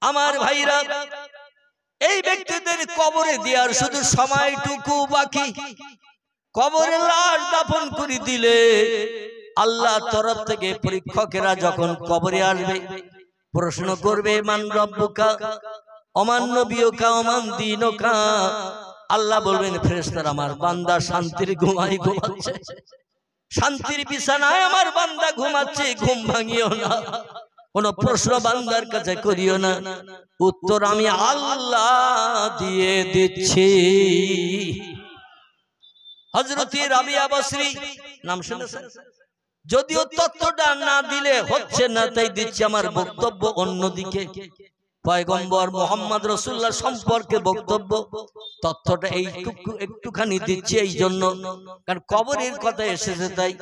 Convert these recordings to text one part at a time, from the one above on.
আমার ভাইরা, এই ব্যক্তিদের কবরে দেওয়ার শুধু সময়টুকু বাকি। কবরে লাশ দাফন করে দিলে আল্লাহ তরফ থেকে পরীক্ষকেরা যখন কবরে আসবে প্রশ্ন করবে, মান রব্বুকা ওমান নবিয়ুকা ওমান দীনুকা। আল্লাহ বলবেন, ফেরেশতারা আমার বান্দা শান্তির ঘুমাচ্ছে, শান্তির বিছানায় আমার বান্দা ঘুমাচ্ছে, ঘুম ভাঙিও না, কোন প্রশ্ন বান্দার কাছে করিও না, উত্তর আমি আল্লাহ দিয়ে দিচ্ছি। হযরত রাবিয়া বসরি নাম শুনেছেন? যদিও তথ্যটা না দিলে হচ্ছে না, তাই দিচ্ছি আমার বক্তব্য অন্যদিকে। পয়গম্বর মুহাম্মদ রাসূলুল্লাহ সম্পর্কে বক্তব্য, তথ্যটা একটুখানি দিচ্ছি এই জন্য, কারণ কবরের কথা এসেছে তাই।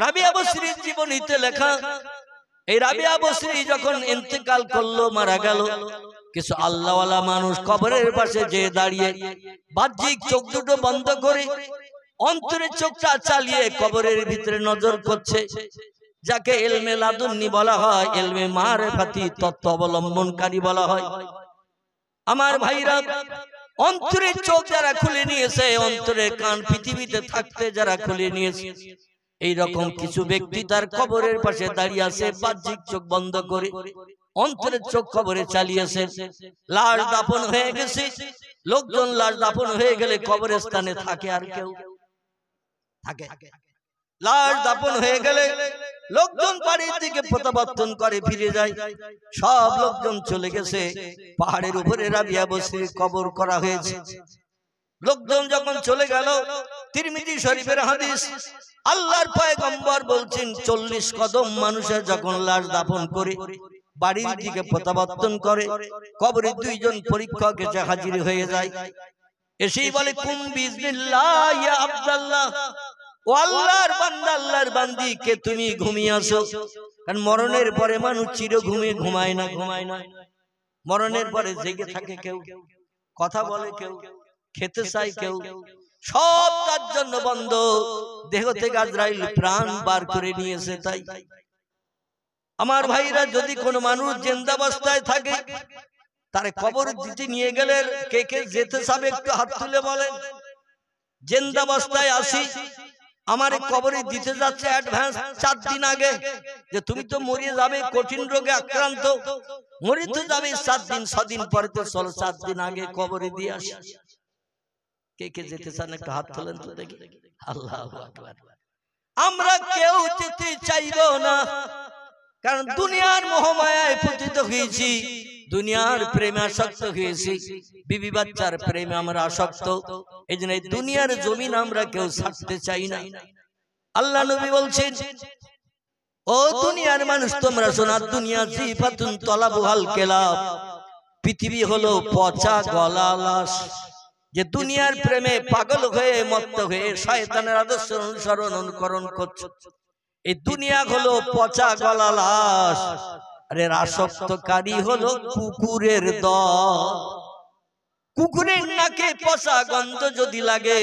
রাবিয়া বসরির জীবনীতে লেখা, এই রাবিয়া বসরি যখন ইন্তেকাল করলো, মারা গেল, কিছু আল্লাহওয়ালা মানুষ কবরের পাশে যে দাঁড়িয়ে বাহ্যিক চোখ দুটো বন্ধ করে অন্তরের চোখটা চালিয়ে কবরের ভিতরে নজর করছে, যাকে ইলমে লাদুন্নি বলা হয়, ইলমে মারিফাতি তত্ত্ব অবলম্বনকারী বলা হয়। আমার ভাইরা, অন্তরের চোখ যারা খুলে নিয়েছে, অন্তরের কান পৃথিবীতে থাকতে যারা খুলে নিয়েছে, এই রকম কিছু ব্যক্তি তার কবরের পাশে দাঁড়িয়ে আছে, বাহ্যিক চোখ বন্ধ করে অন্তরের চোখ কবরে চালিয়েছে। লাশ দাফন হয়ে গেছে, লোকজন লাশ দাফন হয়ে গেলে কবরের স্থানে থাকে আর কেউ থাকে? লাশ দাফন হয়ে গেলে লোকজন বাড়ির দিকে প্রত্যাবর্তন করে ফিরে যায়। সব লোকজন চলে গেছে, পাহাড়ের উপরে রাবিয়া বসরির কবর করা হয়েছে। লোকজন যখন চলে গেল, তিরমিজি শরীফের হাদিস, আল্লাহর পয়গম্বর বলছেন 40 কদম মানুষের যখন লাশ দাফন করে বাড়ির দিকে প্রত্যাবর্তন করে, কবরে দুইজন পরীক্ষক এসে হাজির হয়ে যায়। এসেই বলে, কুম বিজনিল্লাহ ইয়া আব্দুল্লাহ, ও আল্লাহর বান্দা, আল্লাহর বান্দি, কে তুমি ঘুমিয়ে আছো? কারণ মরণের পরে মানুষ চির ঘুমে ঘুমায় না। মরণের পরে জেগে থাকে কেউ, কথা বলে কেউ, খেতে চায় কেউ, সব তার জন্য বন্ধ। দেহ থেকে আজরাইল প্রাণ বার করে নিয়েছে। তাই আমার ভাইরা, যদি কোনো মানুষ জিন্দাবস্থায় থাকে, তারে কবর দিতে নিয়ে গেলে কে কে যেতে চাবে একটু হাত তুলে বলেন। জিন্দাবস্থায় আসি, আমার কবরে দিতে যাচ্ছে অ্যাডভান্স 4 দিন আগে, যে তুমি তো মরে যাবে, কঠিন রোগে আক্রান্ত, মরে তো যাবে 4 দিন 6 দিন পরে, তো চলো 4 দিন আগে কবরে দিয়ে আসি। কে কে যেতে চান একটু হাত তোলেন তো দেখি। আল্লাহু আকবার। আমরা কেউ যেতে চাইবো না, কারণ দুনিয়ার মোহমায়ায় পতিত হয়েছি, দুনিয়ার প্রেমে আসক্ত হয়েছি, বিবি বাচ্চার প্রেমে আমরা আসক্ত। এই জন্য দুনিয়ার জমিন আমরা কেউ ছাড়তে চাই না। আল্লাহ নবী বলছেন, ও দুনিয়ার মানুষ তোমরা শোনা, দুনিয়া জিফাতুন তলাবুহাল কেলাব, পৃথিবী হলো পচা গলা লাশ। যে দুনিয়ার প্রেমে পাগল হয়ে মত্ত হয়ে শয়তানের আদর্শ অনুসরণ অনুকরণ করছে, এই দুনিয়া হলো পচা গলা লাশ। আরে আসক্তকারী হলো কুকুরের দল। কুকুরের নাকে পচা গন্ধ যদি লাগে,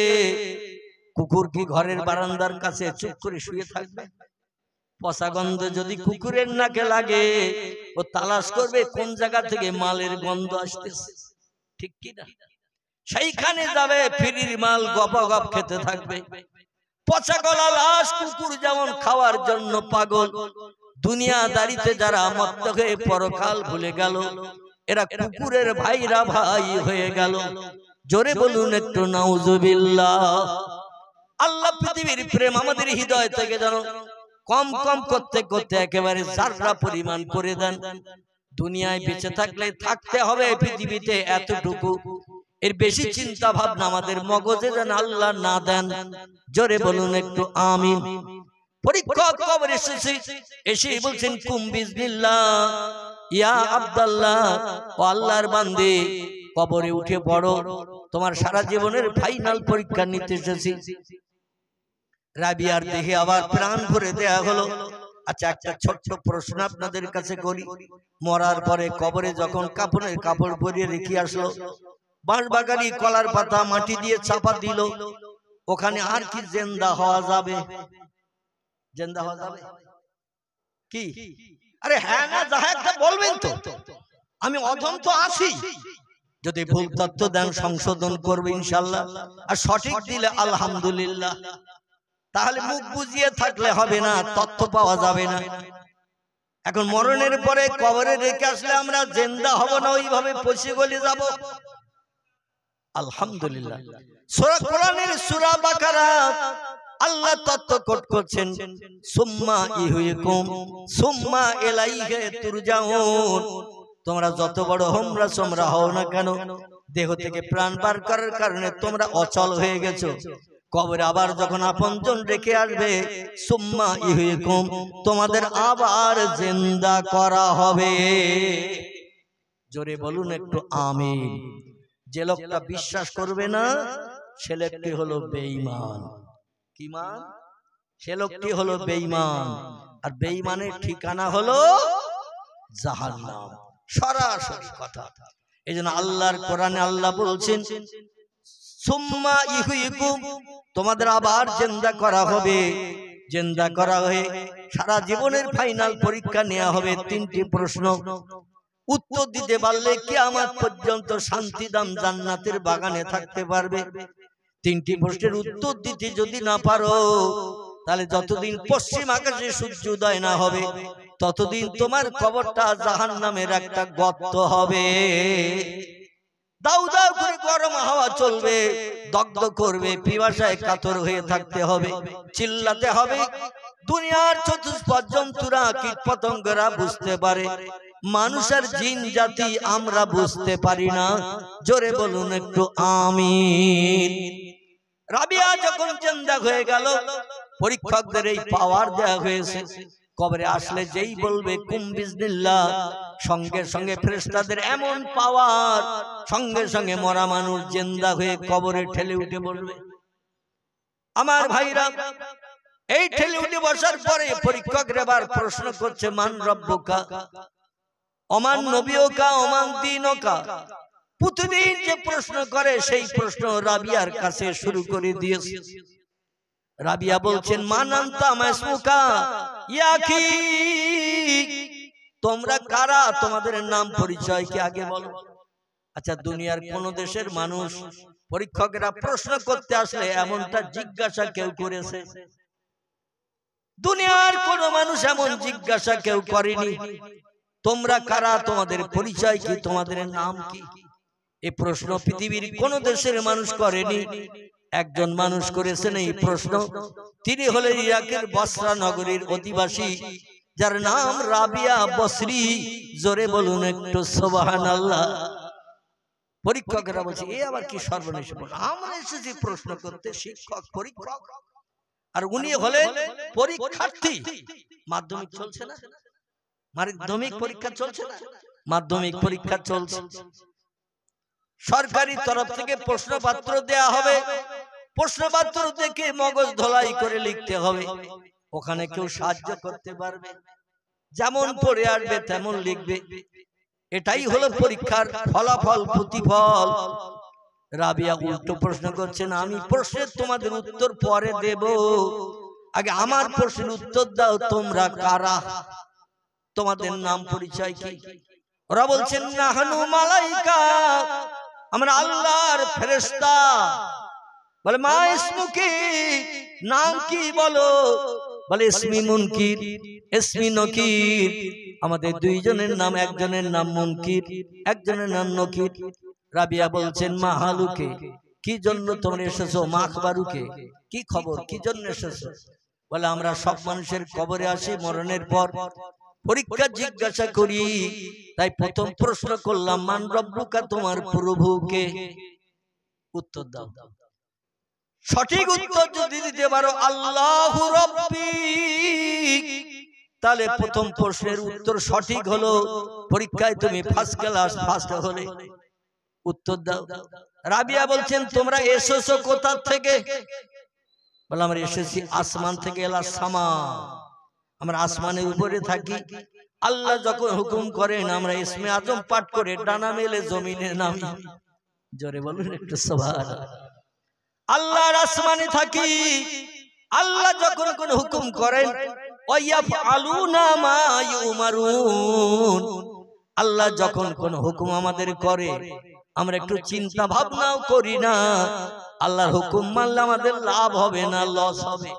কুকুর কি ঘরের বারান্দার কাছে চুপ করে শুয়ে থাকবে? পচা গন্ধ যদি কুকুরের নাকে লাগে, ও তালাশ করবে কোন জায়গা থেকে মালের গন্ধ আসতেছে, ঠিক কি না? সেইখানে যাবে, ফ্রির মাল গপাগপ খেতে থাকবে। পচা গলা লাশ কুকুর যেমন খাওয়ার জন্য পাগল, দুনিয়াদারিতে যারা মত্ত হয়ে পরকাল ভুলে গেল, এরা কুকুরের ভাইরা ভাই হয়ে গেল। জোরে বলুন একটু নাউজুবিল্লাহ। আল্লাহ পৃথিবীর প্রেম আমাদের হৃদয় থেকে যেন কম কম করতে করতে একেবারে জাররা পরিমাণ করে দেন। দুনিয়ায় বেঁচে থাকলে থাকতে হবে পৃথিবীতে এতটুকু, এর বেশি চিন্তা ভাবনা আমাদের মগজে যেন আল্লাহ না দেন। জোরে বলুন একটু আমিন। পরীক্ষক কবর এসেছে, এসে বলছেন, কুম বিজনিল্লাহ ইয়া আব্দুল্লাহ, ও আল্লাহর বান্দে, কবরে উঠে পড়ো, তোমার সারা জীবনের ফাইনাল পরীক্ষা নিতে এসেছি। রাবিয়ার দেহে আবার প্রাণ ভরে দেয়া হলো। আচ্ছা, একটা ছোট্ট প্রশ্ন আপনাদের কাছে করি। মরার পরে কবরে যখন কাফনের কাপড় পরিয়ে রেখে আসলো, বাঁশবাগানি কলার পাতা মাটি দিয়ে চাপা দিল, ওখানে আর কি জিন্দা হওয়া যাবে? জিন্দা হওয়া যাবে কি? আরে হ্যাঁ না যা একটা বলবেন তো। আমি অধম তো আছি, যদি ভুল তথ্য দেন সংশোধন করবে ইনশাআল্লাহ, আর সঠিক দিলে আলহামদুলিল্লাহ। তাহলে মুখ বুঝিয়ে থাকলে হবে না, তথ্য পাওয়া যাবে না। এখন মরণের পরে কবরে রেখে আসলে আমরা জিন্দা হব না, ওইভাবে পচে গলে যাব। আলহামদুলিল্লাহ। সূরা কোরআনের সূরা বাকারা আল্লাহ তত্ত্ব কোট করছেন, সুম্মা ইহয়িকুম সুম্মা ইলাইহি তুরজাউন। তোমরা যত বড় হোমরা সোমরা হও না কেন, দেহ থেকে প্রাণ বার করার কারণে তোমরা অচল হয়ে গেছো। কবরে আবার যখন আপনজন রেখে আসবে, সুম্মা ইহয়িকুম, তোমাদের আবার জিন্দা করা হবে। জোরে বলুন একটু আমিন। যে লোকটা বিশ্বাস করবে না সে লোকটি হলো বেঈমান। কি মান? সে লোকটি হলো বেঈমান, আর বেঈমানের ঠিকানা হলো জাহান্নাম। সরাসরি কথা। এইজন্য আল্লাহর কোরআনে আল্লাহ বলছেন, সুম্মা ইহয়িকুম, তোমাদের আবার জিন্দা করা হবে। জিন্দা করা হয়ে সারা জীবনের ফাইনাল পরীক্ষা নেওয়া হবে। 3টি প্রশ্ন উত্তর দিতে পারলে কিয়ামত পর্যন্ত শান্তিদাম জান্নাতের বাগানে থাকতে পারবে। 3টি প্রশ্নের উত্তর দিতে যদি না পারো, তাহলে যতদিন পশ্চিম আকাশে সূর্য উদয় না হবে ততদিন তোমার কবরটা জাহান্নামের একটা গর্ত হবে। দাউ দাউ করে গরম হাওয়া চলবে, দগ্ধ করবে, পিপাসায় কাতর হয়ে থাকতে হবে, চিল্লাতে হবে। দুনিয়ার চতুষ্পদ জন্তুরা কীটপতঙ্গরা বুঝতে পারে, মানুষ আর জিন জাতি আমরা বুঝতে পারি না। জোরে বলুন একটু আমিন। রাবিয়া যখন জিন্দা হয়ে গেল, পরীক্ষকদের এই পাওয়ার দেয়া হয়েছে, কবরে আসলে যেই বলবে কুম বিজনিল্লাহ, সঙ্গে সঙ্গে ফেরেশতাদের এমন পাওয়ার, সঙ্গে সঙ্গে মরা মানুষ জিন্দা হয়ে কবরে ঠেলে উঠে বলবে। আমার ভাইরা, এই ঠেলে উঠে বসার পরে পরীক্ষকরা এবার প্রশ্ন করছে, মান রব্বুকা ওমান নবিয়ুকা ওমান দীনুকা। প্রতিদিন যে প্রশ্ন করে সেই প্রশ্ন রাবিয়ার কাছে শুরু করে দিয়েছে। রাবিয়া বলছেন, মান আনতা মাসমুকা ইয়া আখি, তোমরা কারা, তোমাদের নাম পরিচয় কি আগে বলো। আচ্ছা, দুনিয়ার কোন দেশের মানুষ পরীক্ষকরা প্রশ্ন করতে আসলে এমনটা জিজ্ঞাসা কেউ করেছে? দুনিয়ার কোন মানুষ এমন জিজ্ঞাসা কেউ করেনি, তোমরা কারা, তোমাদের পরিচয় কি, তোমাদের নাম কি। এই প্রশ্ন পৃথিবীর কোন দেশের মানুষ করেনি। একজন মানুষ করেছেন এই প্রশ্ন, তিনি হলেন ইরাকের বসরা নগরীর অধিবাসী, যার নাম রাবিয়া বসরি। জোরে বলুন একটু সুবহানাল্লাহ। পরীক্ষকরা বলছে, এ আবার কি সর্বনাশ, আমরা এসেছি প্রশ্ন করতে, শিক্ষক পরীক্ষক, আর উনি হলেন পরীক্ষার্থী। মাধ্যমিক চলছে না, মাধ্যমিক পরীক্ষা চলছে না, মাধ্যমিক পরীক্ষা চলছে। সরকারি তরফ থেকে প্রশ্নপত্র দেয়া হবে, প্রশ্নপত্র দেখে মগজ ধোলাই করে লিখতে হবে। ওখানে কেউ সাহায্য করতে পারবে? যেমন পড়ে আসবে তেমন লিখবে। এটাই হলো পরীক্ষার ফলাফল, প্রতিফল। রাবিয়া উল্টো প্রশ্ন করছেন, আমি প্রশ্নের তোমাদের উত্তর পরে দেব, আগে আমার প্রশ্নের উত্তর দাও, তোমরা কারা, তোমাদের নাম পরিচয় কি। ওরা বলছেন, নাহনু মালাইকা, আমরা আল্লাহর ফেরেশতা। বলে, মা ইসমুকি, নাম কি বলো। বলে, ইসমি মুনকির ইসমি নকির। আমাদের দুইজনের নাম, একজনের নাম মুনকির, একজনের নাম নকির। রাবিয়া বলছেন, মা হালুকে, কি জন্য তোমরা এসেছো, মা আখবারুকে, কি খবর, কি জন্য এসেছো। বলে, আমরা সব মানুষের কবরে আসি মরণের পর, পরীক্ষা জিজ্ঞাসা করি, তাই প্রথম প্রশ্ন করলাম, মান রব্বুকা, তোমার প্রভুকে। উত্তর দাও। সঠিক উত্তর যদি দিতে পারো আল্লাহু রাব্বি, তাহলে প্রথম প্রশ্নের উত্তর সঠিক হলো, পরীক্ষায় তুমি ফার্স্ট ক্লাস, ফার্স্ট হলে। উত্তর দাও। রাবিয়া বলছেন, তোমরা এসেছো কোথা থেকে। বলে, আমরা এসেছি আসমান থেকে। এলা সামা, আমরা আসমানের উপরে থাকি। আল্লাহ যখন হুকুম করেন আমরা ইসমে আজম পাঠ করে ডানা মেলে জমিনে নামি। জোরে বলুন একটু সুবহানাল্লাহ। আল্লাহর আসমানে থাকি, আল্লাহ যখন কোন হুকুম করেন, ওয়ায়াফআলুনা মা ইউমারুন, আল্লাহ যখন কোন হুকুম আমাদের করে আমরা একটু চিন্তা ভাবনাও করি না, আল্লাহর হুকুম মানলে আমাদের লাভ হবে না লস হবে,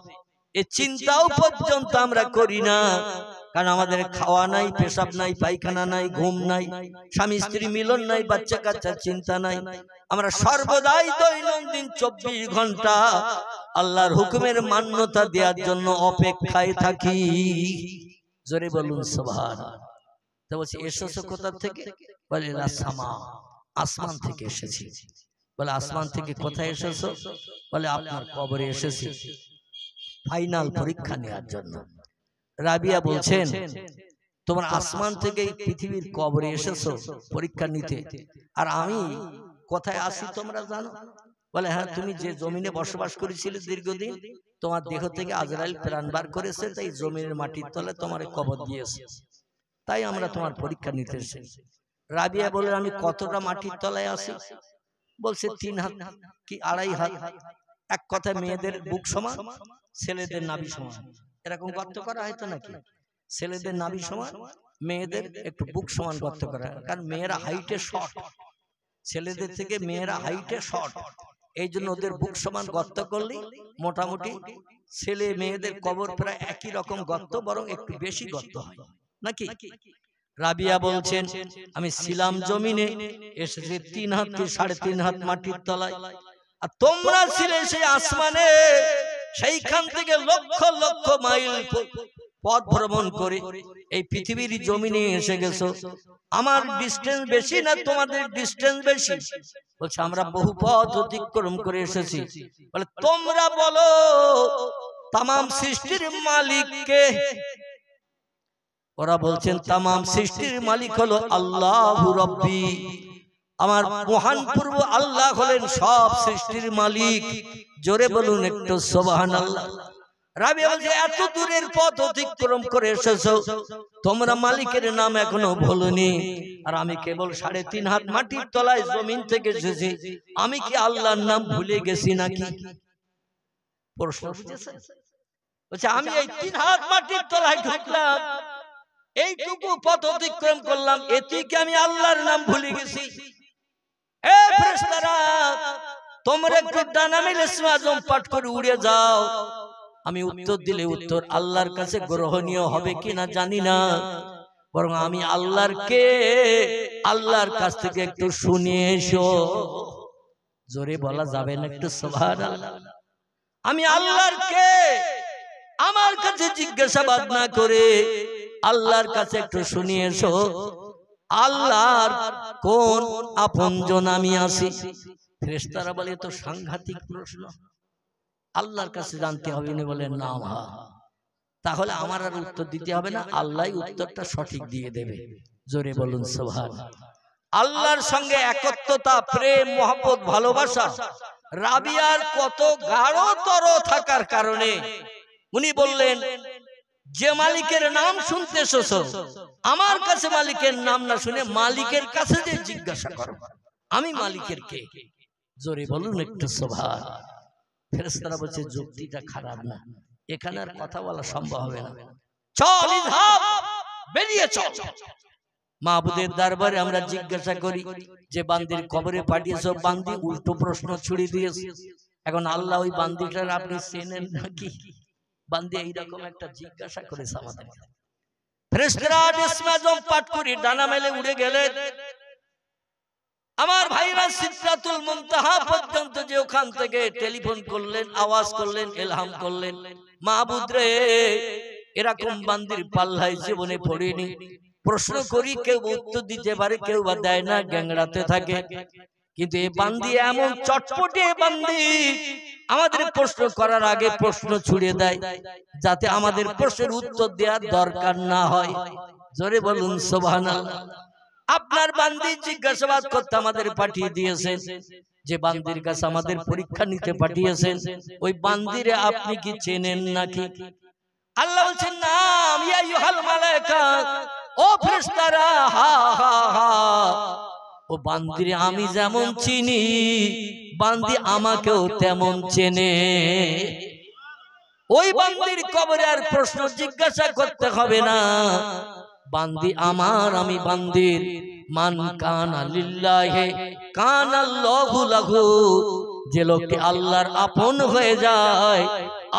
এই চিন্তাও পর্যন্ত আমরা করি না। কারণ আমাদের খাওয়া নাই, পেশাব নাই, পায়খানা নাই, ঘুম নাই, স্বামী স্ত্রী মিলন নাই, বাচ্চা কাচ্চার চিন্তা নাই। আমরা সর্বদাই দৈনন্দিন 24 ঘন্টা আল্লাহর হুকুমের মান্যতা দেওয়ার জন্য অপেক্ষায় থাকি। জোরে বলুন সুবহানাল্লাহ। তো বলছি এসেছো কোথা থেকে? বলে সামা, আসমান থেকে এসেছি। বলে আসমান থেকে কোথায় এসেছো? বলে আপনার কবরে এসেছি ফাইনাল পরীক্ষা নেওয়ার জন্য। রাবিয়া বলছেন তোমার আসমান থেকে পৃথিবীর কবরে এসেছো পরীক্ষা নিতে, আর আমি কোথায় আসি তোমরা জানো? বলে হ্যাঁ, তুমি যে জমিনে বসবাস করেছিলে দীর্ঘদিন, তোমার দেহ থেকে আজরাইল প্রাণ বার করেছে, তাই জমিনের মাটির তলে তোমার কবর দিয়েছে, তাই আমরা তোমার পরীক্ষা নিতে এসেছি। রাবিয়া বলে আমি কতটা মাটির তলায় আছি? বলছে 3 হাত কি 2.5 হাত। এক কথায় মেয়েদের বুক সমান, ছেলেদের নাভি সমান। এরকম গর্ত করা হয়তো নাকি? ছেলেদের নাভি সমান, মেয়েদের একটু বুক সমান গর্ত করা, কারণ মেয়েরা হাইটে শর্ট, ছেলেদের থেকে মেয়েরা হাইটে শর্ট, এই জন্য ওদের বুক সমান গর্ত করলে মোটামুটি ছেলে মেয়েদের কবর প্রায় একই রকম গর্ত, বরং একটু বেশি গর্ত হয় নাকি? রাবিয়া বলছেন আমি ছিলাম জমিনে, এসেছি 3 হাত কি 3.5 হাত মাটির তলায়, আর তোমরা ছিলে সেই আসমানে, সেইখান থেকে লক্ষ লক্ষ মাইল পথ ভ্রমণ করে এই পৃথিবীর জমিনে এসে গেছো। আমার ডিস্টেন্স বেশি না তোমাদের ডিস্টেন্স বেশি? বলছে আমরা বহু পথ অতিক্রম করে এসেছি। বলে তোমরা বলো তামাম সৃষ্টির মালিক কে? ওরা বলছেন তামাম সৃষ্টির মালিক হলো আল্লাহু রাব্বি, আমার মহান পূর্ব আল্লাহ হলেন সব সৃষ্টির মালিক। জোরে বলুন একটু সুবহানাল্লাহ। রাবিয়া বলছে এত দূরের পথ অতিক্রম করে এসেছো, তোমরা মালিকের নাম এখনো ভুলনি, আর আমি কেবল 3.5 হাত মাটির তলায় জমিন থেকে এসেছি, আমি কি আল্লাহর নাম ভুলে গেছি নাকি? প্রশ্ন বুঝেছেন? বলছে আমি এই 3 হাত মাটির তলায় ঢুকলাম, এইটুকু পথ অতিক্রম করলাম, এতেই কি আমি আল্লাহর নাম ভুলে গেছি? এ ফেরেশতারা, তোমরা একটু ডানা মেলে ইসমে আজম পাঠ করে উড়ে যাও। আমি উত্তর দিলে উত্তর আল্লাহর কাছে গ্রহণীয় হবে কিনা জানি না, বরং আমি আল্লাহর কাছ থেকে একটু শুনে এসো। জোরে বলা যাবে না একটু সুবহানাল্লাহ? আমি আল্লাহর কে আমার কাছে জিজ্ঞাসাবাদ না করে আল্লাহর কাছে একটু শুনে এসো, আল্লাহর কোন আপনজন আমি আছি। ফেরেশতারা বলে তো সাংঘাতিক প্রশ্ন, আল্লাহর কাছে জানতে হবে না? বলে না, তাহলে আমার আর উত্তর দিতে হবে না, আল্লাহই উত্তরটা সঠিক দিয়ে দেবে। জোরে বলুন সুবহানাল্লাহ। আল্লাহর সঙ্গে একত্বতা, প্রেম, মহব্বত, ভালোবাসা রাবিয়ার কত গাঢ়তর থাকার কারণে উনি বললেন যে মালিকের নাম শুনতে এসেছো, আমার কাছে মালিকের নাম না শুনে মালিকের কাছে যে জিজ্ঞাসা করো আমি মালিকের কে। জোরে বলুন একটু সুবহানাল্লাহ। ফেরেশতারা বলছে যুক্তিটা খারাপ না, এখানে আর কথা বলা সম্ভব হবে না, চল ইযহাব, বেরিয়ে চল। মাহবুদের দরবারে আমরা জিজ্ঞাসা করি যে বান্দির কবরে পাঠিয়েছো, বান্দি উল্টো প্রশ্ন ছুড়ে দিয়েছে। এখন আল্লাহ ওই বান্দিটার আপনি চেনেন নাকি? বান্দি এইরকম একটা জিজ্ঞাসা করেছে আমাদের। ফেরেশতারা ইসমে আজম পাঠ করে ডানা মেলে উড়ে গেলেন। আমার ভাইরা সিদরাতুল মুনতাহা পর্যন্ত যে ওখান থেকে টেলিফোন করলেন, আওয়াজ করলেন, ইলহাম করলেন, মাহবুদ রে এরকম বান্দির পাল্লায় জীবনে পড়িনি। প্রশ্ন করি, কেউ উত্তর দিতে পারে, কেউ বা দেয় না, গ্যাংড়াতে থাকে, কিন্তু এই বান্দি এমন চটপটে বান্দি, আমাদের প্রশ্ন করার আগে প্রশ্ন ছুড়ে দেয়, যাতে আমাদের প্রশ্নের উত্তর দেওয়ার দরকার না হয়। জোরে বলুন সুবহানাল্লাহ। আপনার বান্দি জিজ্ঞাসাবাদ করতে আমাদের পাঠিয়ে দিয়েছেন, যে বান্দির কাছে আমাদের পরীক্ষা নিতে পাঠিয়েছেন, ওই বান্দিরে আপনি কি চেনেন নাকি? আল্লাহ বলছেন নাম, ইয়া আইয়ুহাল মালায়েকা, ও ফেরেশতারা, হা হা হা, ও বান্দিরে আমি যেমন চিনি, বান্দি আমাকেও তেমন চেনে। ওই বান্দির কবরে আর প্রশ্ন জিজ্ঞাসা করতে হবে না, বান্দি আমার আমি বান্দির, মান কানা লিল্লাহি কানাল্লাহু লাহু, যে লোকটি আল্লাহর আপন হয়ে যায়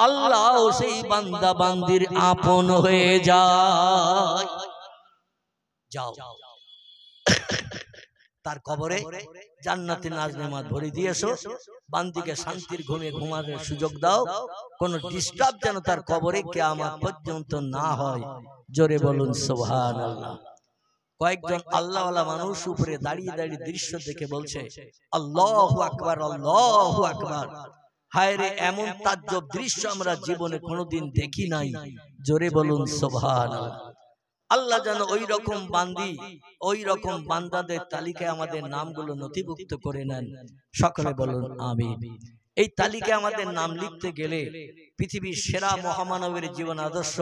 আল্লাহ সেই বান্দা বান্দির আপন হয়ে যায়। যাও তার কবরে জান্নাতি নাজ নেমাত ভরে দিয়েছো, বান্দিকে শান্তির ঘুমে ঘুমানোর সুযোগ দাও, কোন ডিস্টার্ব যেন তার কবরে কিয়ামত পর্যন্ত না হয়। জোরে বলুন সুবহানাল্লাহ। কয়েকজন আল্লাহওয়ালা মানুষ উপরে দাঁড়িয়ে দাঁড়িয়ে দৃশ্য দেখে বলছে আল্লাহু আকবার, আল্লাহু আকবার। হায় রে, এমন তাজ্জব দৃশ্য আমরা জীবনে কোনোদিন দেখি নাই। জোরে বলুন সুবহানাল্লাহ। আল্লাহ যেন ওই রকম বান্দি, ওই রকম বান্দাদের তালিকায় আমাদের নামগুলো নথিভুক্ত করে নেন। সকলে বলুন আমিন। এই তালিকায় আমাদের নাম লিখতে গেলে পৃথিবীর সেরা মহামানবের জীবন আদর্শ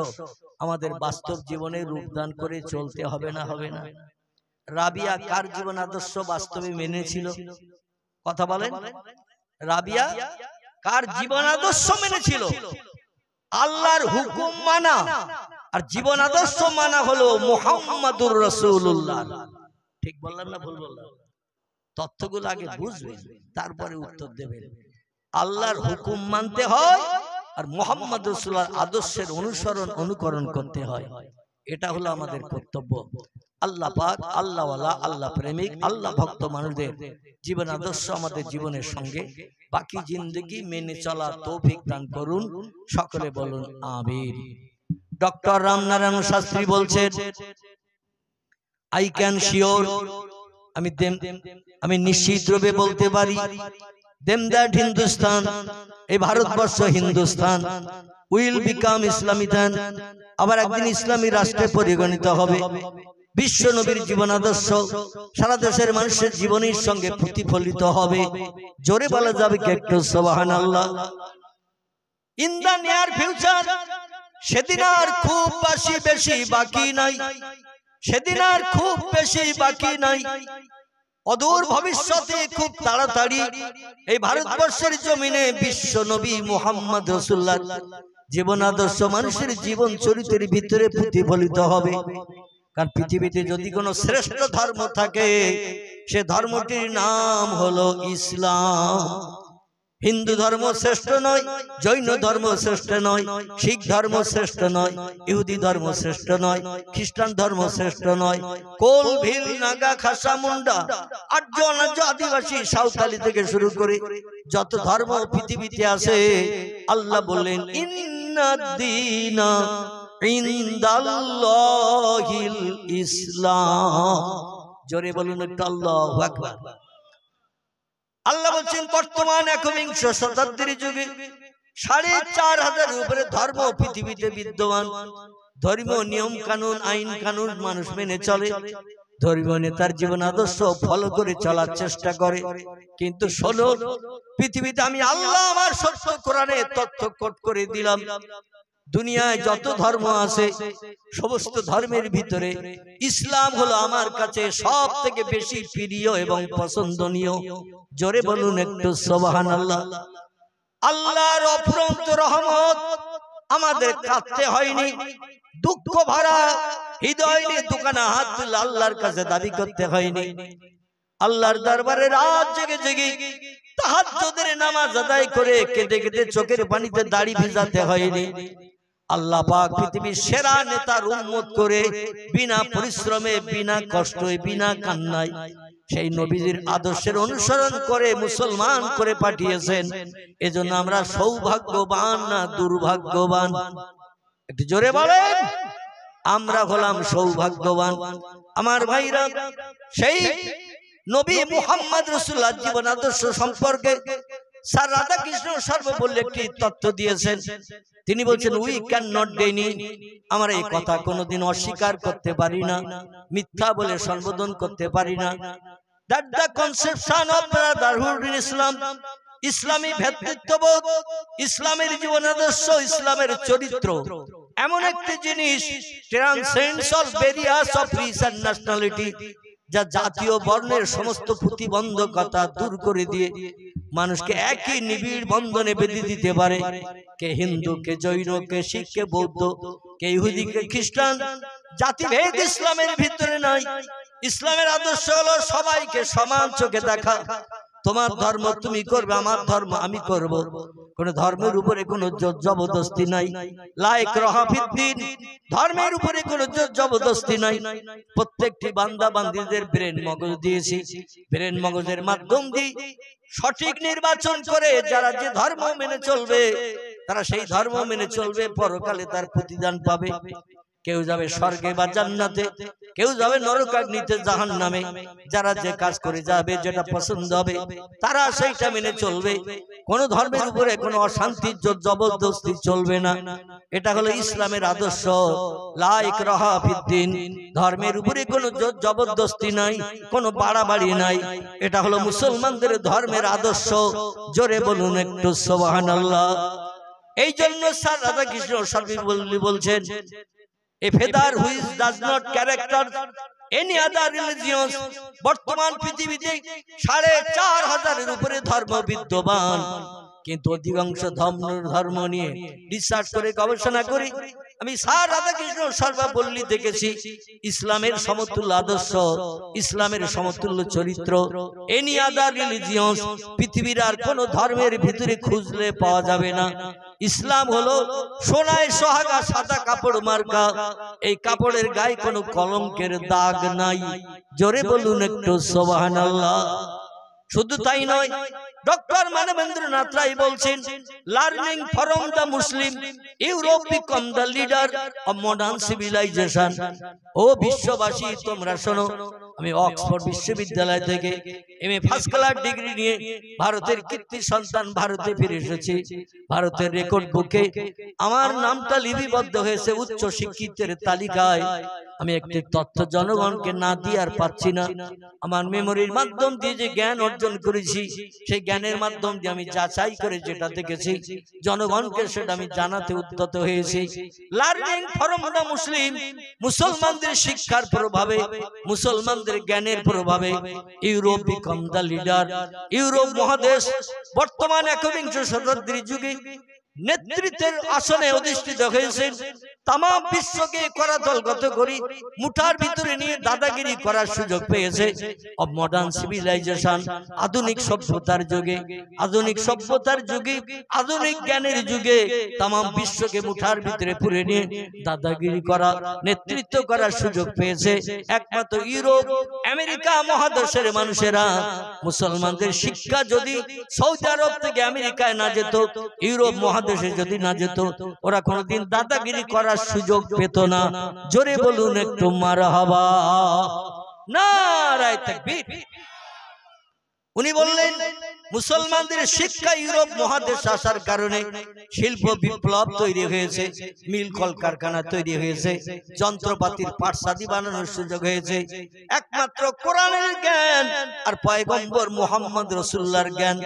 আমাদের বাস্তব জীবনে রূপদান করে চলতে হবে না? হবে না? রাবিয়া কার জীবন আদর্শ বাস্তবে মেনেছিল? কথা বলেন। রাবিয়া কার জীবন আদর্শ মেনেছিল? আল্লাহর হুকুম মানা আর জীবন আদর্শ মানা হলো মুহাম্মাদুর রাসূলুল্লাহ। ঠিক বললাম না ভুল বললাম? তথ্যগুলো আগে বুঝবেন, তারপরে উত্তর দেবেন। আল্লাহর হুকুম মানতে হয় আর মুহাম্মদ রাসূলুল্লাহর আদর্শের অনুসরণ অনুকরণ করতে হয়। এটা হলো আমাদের কর্তব্য। আল্লাহ পাক আল্লাহওয়ালা, আল্লাহ প্রেমিক, আল্লাহ ভক্ত মানুষদের জীবন আদর্শ আমাদের জীবনের সঙ্গে বাকি জিন্দেগি মেনে চলার তৌফিক দান করুন। সকলে বলুন আমিন। ডক্টর রামনারায়ণ শাস্ত্রী বলছেন, আই ক্যান শিওর, আমি নিশ্চিত রূপে বলতে পারি, দেম দ্যাট হিন্দুস্তান, এই ভারতবর্ষ হিন্দুস্তান উইল বিকাম ইসলামিতান, আবার একদিন ইসলামী রাষ্ট্রে পরিগণিত হবে। বিশ্ব নবীর জীবন আদর্শ সারা দেশের মানুষের জীবনের সঙ্গে প্রতিফলিত হবে। জোরে বলা যাবে কি একটু সুবহানাল্লাহ? ইন দ্য নিয়ার ফিউচার, সেদিন আর খুব বেশি বাকি নাই, সেদিন আর খুব বেশি বাকি নাই। অদূর ভবিষ্যতে খুব তাড়াতাড়ি এই ভারতবর্ষের জমিনে বিশ্ব নবী মুহাম্মদ রাসূলুল্লাহ জীবন আদর্শ মানুষের জীবন চরিত্রের ভিতরে প্রতিফলিত হবে। কারণ পৃথিবীতে যদি কোনো শ্রেষ্ঠ ধর্ম থাকে সে ধর্মটির নাম হলো ইসলাম। হিন্দু ধর্ম শ্রেষ্ঠ নয়, জৈন ধর্ম শ্রেষ্ঠ নয়, শিখ ধর্ম শ্রেষ্ঠ নয়, ইহুদি ধর্ম শ্রেষ্ঠ নয়, খ্রিস্টান ধর্ম শ্রেষ্ঠ নয়। কোল, ভিল, নাগা, খাসা, মুন্ডা, আর্য, অনার্য, আদিবাসী, সাঁওতালি থেকে শুরু করে যত ধর্ম পৃথিবীতে আছে, আল্লাহ বললেন ইন্নাদ-দীনা ইনদাল্লাহিল ইসলাম। জোরে বলুন একটু আল্লাহু আকবার। আল্লাহ বলছেন বর্তমান একবিংশ শতাব্দীর যুগে ৪৫০০০ উপরে ধর্ম পৃথিবীতে বিদ্যমান। ধর্মীয় নিয়ম কানুন, আইন কানুন মানুষ মেনে চলে, ধর্মীয় নেতার জীবন আদর্শ ফলো করে চলার চেষ্টা করে। কিন্তু শোনো, পৃথিবীতে আমি আল্লাহ আমার সত্য কোরআনে তথ্য কোট করে দিলাম, দুনিয়ায় যত ধর্ম আছে সমস্ত ধর্মের ভিতরে ইসলাম হলো আমার কাছে সব থেকে বেশি প্রিয় এবং পছন্দনীয়। জোরে বলুন একটু সুবহানাল্লাহ। আল্লাহর অফুরন্ত রহমত আমাদের কাঁদতে হয়নি, দুঃখ ভরা হৃদয় নিয়ে দোকানে হাত তুলে আল্লাহর কাছে দাবি করতে হয়নি। আল্লাহর দরবারে রাত জেগে জেগে তাহাজ্জুদের নামাজ আদায় করে কেঁদে কেঁদে চোখের পানিতে দাড়ি ভিজাতে হয়নি। আল্লাহ পাক পৃথিবীর সেরা নেতার উম্মত করে বিনা পরিশ্রমে, বিনা কষ্টে, বিনা কান্নায় সেই নবীজির আদর্শের অনুসরণ করে মুসলমান করে পাঠিয়েছেন। এজন্য আমরা সৌভাগ্যবান না দুর্ভাগ্যবান? একটু জোরে বলেন। আমরা হলাম সৌভাগ্যবান। আমার ভাইরা, সেই নবী মুহাম্মদ রাসূলুল্লাহ জীবন আদর্শ সম্পর্কে স্যার রাধাকৃষ্ণ সর্বপল্লী একটি তথ্য দিয়েছেন। তিনি বলছেন উই ক্যান নট ডেনি, আমরা এই কথা কোনোদিন অস্বীকার করতে পারি না, মিথ্যা বলে সম্বোধন করতে পারি না। That the conception of brotherhood in Islam, ইসলামী ভ্রাতৃত্ববোধ, ইসলামের জীবন আদর্শ, ইসলামের চরিত্র এমন একটি জিনিস transcends all barriers of race and nationality, যা জাতীয় বর্ণের সমস্ত প্রতিবন্ধকতা দূর করে দিয়ে মানুষকে একই নিবিড় বন্ধনে বেঁধে দিতে পারে। কে হিন্দু, কে জৈন, কে শিখ, কে বৌদ্ধ, কে ইহুদি, কে খ্রিস্টান, জাতিভেদ ইসলামের ভিতরে নাই। ইসলামের আদর্শ হলো সবাইকে সমান চোখে দেখা। তোমার ধর্ম তুমি করবে, আমার ধর্ম আমি করব। কোন ধর্মের উপরে কোনো জোর জবরদস্তি নাই। লা ইকরাহা ফিদ্দীন, ধর্মের উপরে কোনো জোর জবরদস্তি নাই। প্রত্যেকটি বান্দা বান্দীদের ব্রেন মগজ দিয়েছি, ব্রেন মগজের মাধ্যম দিয়ে সঠিক নির্বাচন করে যারা যে ধর্ম মেনে চলবে তারা সেই ধর্ম মেনে চলবে, পরকালে তার প্রতিদান পাবে। কেউ যাবে স্বর্গে বা জান্নাতে, কেউ যাবে নরকাগ্নিতে জাহান্নামে। যারা যে কাজ করে যাবে, যেটা পছন্দ হবে তারা সেইটা মেনে চলবে। কোন ধর্মের উপরে কোনো অশান্তি জবরদস্তি চলবে না। এটা হলো ইসলামের আদর্শ। লা ইকরাহা ফিদ্দীন, ধর্মের উপরে কোনো জবরদস্তি নাই, কোনো বাড়াবাড়ি নাই। এটা হলো মুসলমানদের ধর্মের আদর্শ। জোরে বলুন একটু সুবহানাল্লাহ। এই জন্য স্যার রাধাকৃষ্ণ সার্বভৌম বলছেন, a feather which does not character any other religion। বর্তমান পৃথিবীতে ৪৫০০ উপরে ধর্ম বিদ্যমান, কিন্তু অধিকাংশ ধর্ম নিয়ে রিসার্চ করে গবেষণা করি আমি স্যার রাধাকৃষ্ণ সর্বপল্লী দেখেছি ইসলামের সমতুল্য আদর্শ, ইসলামের সমতুল্য চরিত্র এনি আদার রিলিজিয়ন পৃথিবীর আর কোন ধর্মের ভিতরে খুঁজলে পাওয়া যাবে না। ইসলাম হলো সোনায় সোহাগা সাদা কাপড় মার্কা, এই কাপড়ের গায়ে কোনো কলঙ্কের দাগ নাই। জোরে বলুন একটু সুবহানাল্লাহ। শুধু তাই নয়, ডক্টর মানবেন্দ্রনাথ রায় বলছেন, learning from the Muslim Europe became the leader of modern civilization. ও বিশ্ববাসী তোমরা শোনো, আমি অক্সফোর্ড বিশ্ববিদ্যালয় থেকে এমএ ফার্স্ট ক্লাস ডিগ্রি নিয়ে ভারতের কীর্তি সন্তান ভারতে ফিরে এসেছি। ভারতের রেকর্ড বুকে আমার নামটা লিপিবদ্ধ হয়েছে উচ্চ শিক্ষিতের তালিকায়। আমি একটি তথ্য জনগণকে না দিয়ে আর পাচ্ছি না। আমার মেমোরির মাধ্যম দিয়ে যে জ্ঞান অর্জন করেছি, সেই জ্ঞানের মাধ্যম দিয়ে আমি যাচাই করে যেটা দেখেছি জনগণকে সেটা আমি জানাতে উদ্যত হয়েছি। লার্নিং ফ্রম দ্য মুসলিম, মুসলমানদের শিক্ষার প্রভাবে, মুসলমানদের জ্ঞানের প্রভাবে Europe became the leader. Europe মহাদেশ বর্তমান একবিংশ শতাব্দীর যুগে নেতৃত্বের আসনে অধিষ্ঠিত হয়েছেন। তাম বিশ্বকে করাতলগত করি মুঠার ভিতরে নিয়ে দাদাগিরি করার সুযোগ পেয়েছে। অব মডার্ন সিভিলাইজেশন, আধুনিক সভ্যতার যুগে, আধুনিক সভ্যতার যুগে, আধুনিক জ্ঞানের যুগে তাম বিশ্বকে মুঠার ভিতরে পুরে নিয়ে দাদাগিরি করা, নেতৃত্ব করার সুযোগ পেয়েছে একমাত্র ইউরোপ আমেরিকা মহাদেশের মানুষেরা। মুসলমানদের শিক্ষা যদি সৌদি আরব থেকে আমেরিকায় না যেত, ইউরোপ মহাদেশে যদি না যেত, ওরা কোনোদিন দাদাগিরি করার সুযোগ পেত না। জোরে বলুন একটু মারহাবা, নারায়ে তাকবীর। উনি বললেন মুসলমানদের শিক্ষা ইউরোপ মহাদেশ আসার কারণে শিল্প বিপ্লব তৈরি হয়েছে, মিল কলকারখানা তৈরি হয়েছে, যন্ত্রপাতির পাঠশালা বানানোর সুযোগ হয়েছে। একমাত্র কোরআনের জ্ঞান আর পয়গম্বর মুহাম্মদ রাসূলুল্লাহর জ্ঞান।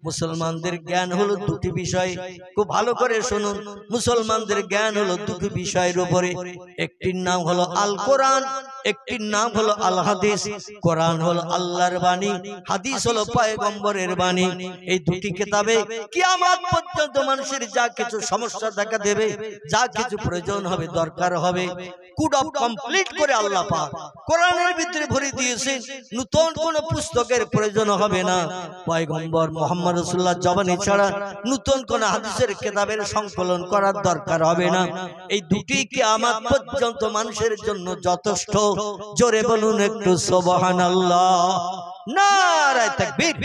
মুসলমানদের জ্ঞান হলো দুটি বিষয়, খুব ভালো করে শুনুন। মুসলমানদের জ্ঞান হলো দুটি বিষয়ের উপরে, একটির নাম হলো আল কোরআন, একটির নাম হলো আল হাদিস। কোরআন হলো আল্লাহর বাণী, হাদিস হলো পয়গম্বরের বাণী। এই দুটি কিতাবে কিয়ামত পর্যন্ত মানুষের যা কিছু সমস্যা দেখা দেবে, যা কিছু প্রয়োজন হবে, দরকার হবে, কুড অফ কমপ্লিট করে আল্লাহ পাক কোরআনের ভিতরে ভরে দিয়েছেন। নতুন কোন পুস্তকের প্রয়োজন হবে না। পয়গম্বর মুহাম্মদ রাসূলুল্লাহ জবানি ছাড়া নতুন কোন হাদিসের কিতাবের সংকলন করার দরকার হবে না। এই দুটি কিয়ামত পর্যন্ত মানুষের জন্য যথেষ্ট। জোরে বলুন একটু সুবহানাল্লাহ, নারায়ে তাকবীর।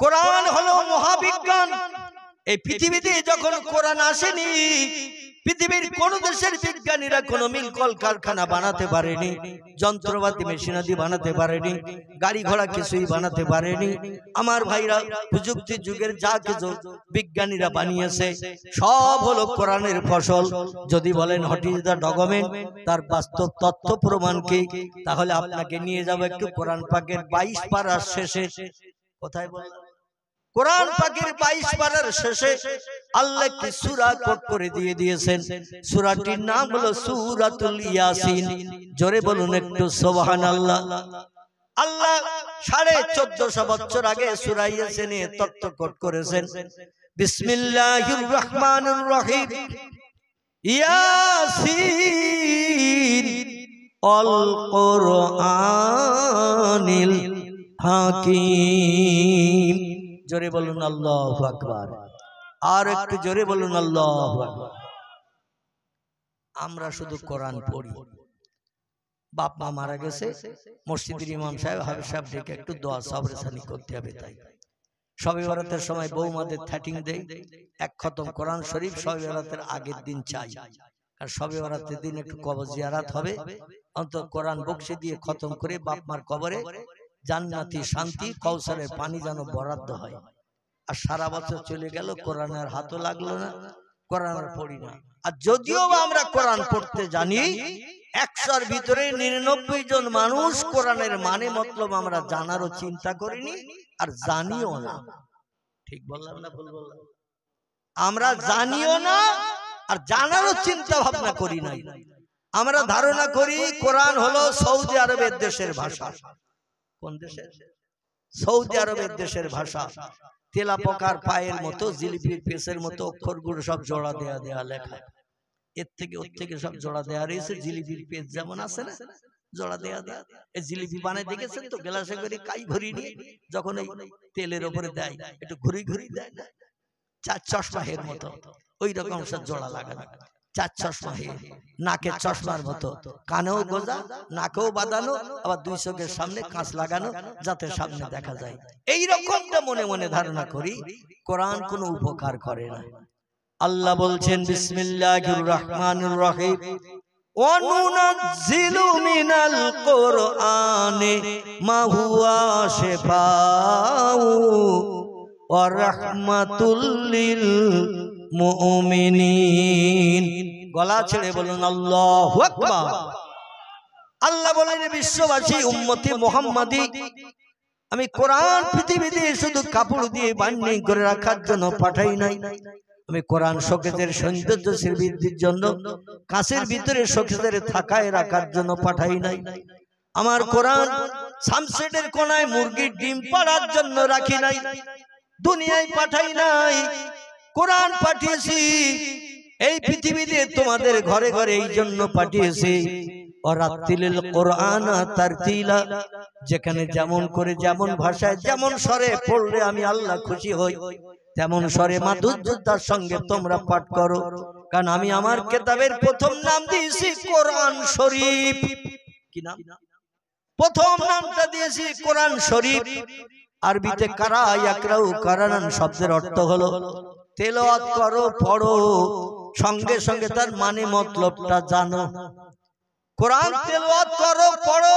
কোরআন হলো মহাবিজ্ঞান। এই পৃথিবীতে যখন কোরআন আসেনি, পৃথিবীর কোন দেশের বিজ্ঞানীরা কোন মিল কলকারখানা বানাতে পারেনি, যন্ত্রপাতি মেশিনাদি বানাতে পারেনি, গাড়ি ঘোড়া কিছুই বানাতে পারেনি। আমার ভাইরা, প্রযুক্তি যুগের যা কিছু বিজ্ঞানীরা বানিয়েছে সব হলো কোরআনের ফসল। যদি বলেন হোয়াট ইজ দ্য ডকুমেন্ট, তার বাস্তব তথ্য প্রমাণ কি, তাহলে আপনাকে নিয়ে যাব একটু কোরআন পাকের 22 পারার শেষে। কোথায় বললাম? কোরআন পাকের 22 পারার শেষে আল্লাহ একটি সূরা কোট করে দিয়ে দিয়েছেন। সূরাটির নাম হলো সূরাতুল ইয়াসিন। জোরে বলুন একটু সুবহানাল্লাহ। আল্লাহ 1450 বছর আগে সূরা ইয়াসিনে তত্ত্ব কোট করেছেন। বিসমিল্লাহির রহমানির রহিম। ইয়াসিন আল কুরআনিল হাকিম। জোরে বলুন আল্লাহু আকবার। আর একটু জোরে বলুন আল্লাহু আকবার। আমরা শুধু কোরআন পড়ি। বাপ মা মারা গেছে, মসজিদের ইমাম সাহেব হাফেজ সাহেব ডেকে একটু দোয়া সাবরেসানি করতে হবে। তাই শবে বরাতের সময় বৌমাদের থ্যাটিং দেয়, এক খতম কোরআন শরীফ শবে বরাতের আগের দিন চাই। আর শবে বরাতের দিন একটু কবর জিয়ারাত হবে, অন্তত কোরআন বক্সে দিয়ে খতম করে বাপ মার কবরে জান্নাতি শান্তি কৌসারের পানি যেন বরাদ্দ হয়। আর সারা বছর চলে গেল, কোরআনের হাতও লাগলো না, কোরআন আর পড়ি না। আর যদিও আমরা কোরআন পড়তে জানি, 100-র ভিতরে 99 জন মানুষ কোরআনের মানে মতলব আমরা জানারও চিন্তা করিনি আর জানিও না। ঠিক বললাম না ভুল বললাম? আমরা জানিও না আর জানারও চিন্তা ভাবনা করি নাই। আমরা ধারণা করি কোরআন হলো সৌদি আরবের দেশের ভাষা। কোন দেশের? সৌদি আরবের দেশের ভাষা। তেলা পোকার পায়ের মতো, জিলিপির পেছের মতো অক্ষরগুলো সব জোড়া দেয়া দেয়া লেখা। এর থেকে ওর থেকে সব জোড়া দেয়া রয়েছে। জিলিপির পেজ যেমন আছে না, জোড়া দেয়া দেয়া। এই জিলিপি বানায় দেখেছেন তো, গ্লাসে করে কাই ভরি নিয়ে যখন এই তেলের উপরে দেয় একটু ঘুরি ঘুরি দেয় না, 4 চশমা হের মতো, ওই রকম সব জোড়া লাগানো। 4 চশমা হের, নাকে চশমার মতো, কানেও গোজা, নাকেও বাঁধানো, আবার 2 চোখের সামনে কাঁচ লাগানো যাতে সামনে দেখা যায়। এই রকমটা মনে মনে ধারণা করি। কোরআন কোনো উপকার করে না। আল্লাহ বলছেন বিসমিল্লাহির রহমানির রহিম। ওয়া নুনাজ্জিলু মিনাল কুরআনি মা হুয়া শিফাউ ওয়া রাহমাতুল লিল মুমিনিন। গলা ছেড়ে বলুন আল্লাহু আকবার। আল্লাহ বলেন বিশ্ববাসী উম্মতি মুহাম্মাদি, আমি কোরআন পৃথিবীতে শুধু কাপড় দিয়ে বান্ডিং করে রাখার জন্য পাঠাই নাই। আমি কোরআন শোকেসের সৌন্দর্য বৃদ্ধির জন্য, কাঁচের ভিতরে শোকেসের থাকায় রাখার জন্য পাঠাই নাই। আমার কোরআন সানসেটের কোনায় মুরগির ডিম পাড়ার জন্য রাখি নাই। দুনিয়ায় পাঠাই নাই, কোরআন পাঠিয়েছি এই পৃথিবীতে তোমাদের ঘরে ঘরে এই জন্য পাঠিয়েছি। ওয়ারাতিলিল কোরআনা তারতিলা, যেখানে যেমন করে যেমন ভাষায় যেমন স্বরে পড়লে আমি আল্লাহ খুশি হই, তেমন স্বরে মাধুর্যতার সঙ্গে তোমরা পাঠ করো। কারণ আমি আমার কিতাবের প্রথম নাম দিয়েছি কোরআন শরীফ। কি নাম? প্রথম নামটা দিয়েছি কোরআন শরীফ। আরবিতে কারা ইয়াকরাউ কারানান শব্দের অর্থ হলো তেলাওয়াত করো, পড়ো, সঙ্গে সঙ্গে তার মানে মতলবটা জানো। কোরআন তেলাওয়াত করো, পড়ো,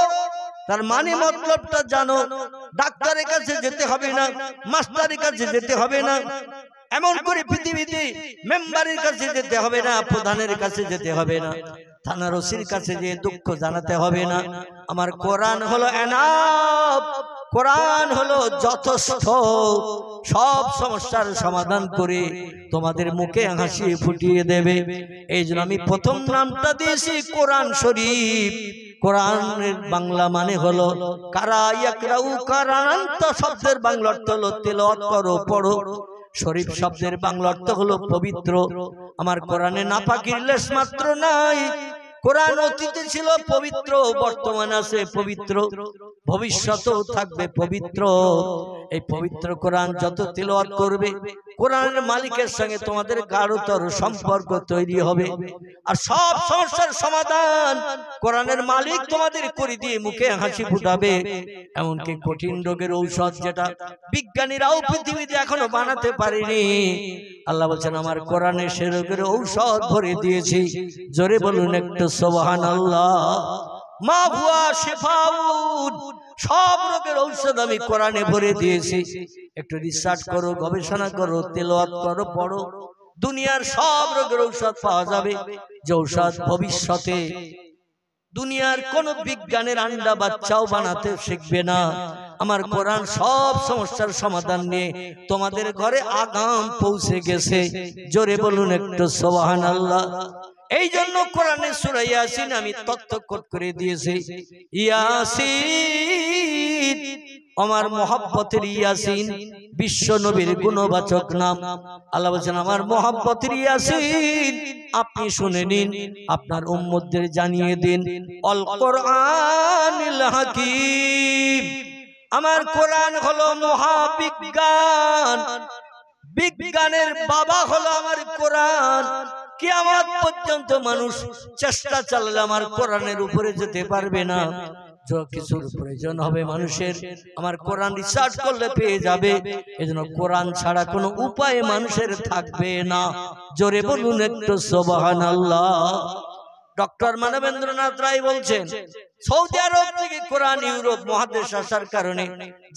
তার মানে মতলবটা জানো। ডাক্তারের কাছে যেতে হবে না, মাস্টারের কাছে যেতে হবে না, এমন করে পৃথিবীতে মেম্বারের কাছে যেতে হবে না, প্রধানের কাছে যেতে হবে না, থানার ওসির কাছে যে দুঃখ জানাতে হবে না। আমার কোরআন হলো এনাফ, কোরআন হলো যথেষ্ট, সব সমস্যার সমাধান করে তোমাদের মুখে হাসি ফুটিয়ে দেবে। এই জন্য আমি প্রথম নামটা দিয়েছি কোরআন শরীফ। কোরআনের বাংলা মানে হলো কারা ইয়াকরাউ কারানান, তো শব্দের বাংলা অর্থ হলো তেলাওয়াত করো, পড়ো। শরীফ শব্দের বাংলা অর্থ হলো পবিত্র। আমার কোরআনে নাপাকির লেশ মাত্র নাই। কোরআন অতীতে ছিল পবিত্র, বর্তমান আছে পবিত্র, ভবিষ্যতেও থাকবে পবিত্র। এই পবিত্র কোরআন যত তিলাওয়াত করবে, কোরআনের মালিকের সঙ্গে তোমাদের গাঢ়তর সম্পর্ক তৈরি হবে। আর সব সমস্যার সমাধান কোরআনের মালিক তোমাদের করে দিয়ে মুখে হাসি ফুটাবে। এমনকি কঠিন রোগের ঔষধ যেটা বিজ্ঞানীরাও পৃথিবীতে এখনো বানাতে পারেনি, আল্লাহ বলছেন আমার কোরআনে সে রোগের ঔষধ ভরে দিয়েছি। জোরে বলুন একটু সুবহানাল্লাহ। মা হুয়া শিফাউন, সব রোগের ঔষধ আমি কোরআনে ভরে দিয়েছি। একটু রিসার্চ করো, গবেষণা করো, তেলাওয়াত করো, পড়ো, দুনিয়ার সব রোগের ঔষধ পাওয়া যাবে। যে ঔষধ ভবিষ্যতে দুনিয়ার কোন বিজ্ঞানের আন্ডা বাচ্চাও বানাতে শিখবে না, আমার কোরআন সব সমস্যার সমাধান নিয়ে তোমাদের ঘরে আগাম পৌঁছে গেছে। জোরে বলুন একটু সুবহানাল্লাহ। এই জন্য কোরআনে সূরা ইয়াসিন আমি তথ্য কোট করে দিয়েছি। ইয়াসিন, আমার মহব্বতের ইয়াসিন, বিশ্ব নবীর গুণবাচক নাম। আল্লাহ বলেন আমার মহব্বতের ইয়াসিন আপনি শুনে নিন, আপনার উম্মতদের জানিয়ে দিন। আল কোরআনিল হাকীম, আমার কোরআন হলো মহাবিজ্ঞান, বিজ্ঞানের বাবা হলো আমার কোরআন। কিয়ামত পর্যন্ত মানুষ চেষ্টা চালালে আমার কোরআনের উপরে যেতে পারবে না। যা কিছুর প্রয়োজন হবে মানুষের, আমার কোরআন রিসার্চ করলে পেয়ে যাবে। এজন্য কোরআন ছাড়া কোনো উপায় মানুষের থাকবে না। জোরে বলুন একটু সুবহানাল্লাহ। ডক্টর মানবেন্দ্রনাথ রায় বলছেন সৌদি আরব থেকে কোরআন ইউরোপ মহাদেশ আসার কারণে,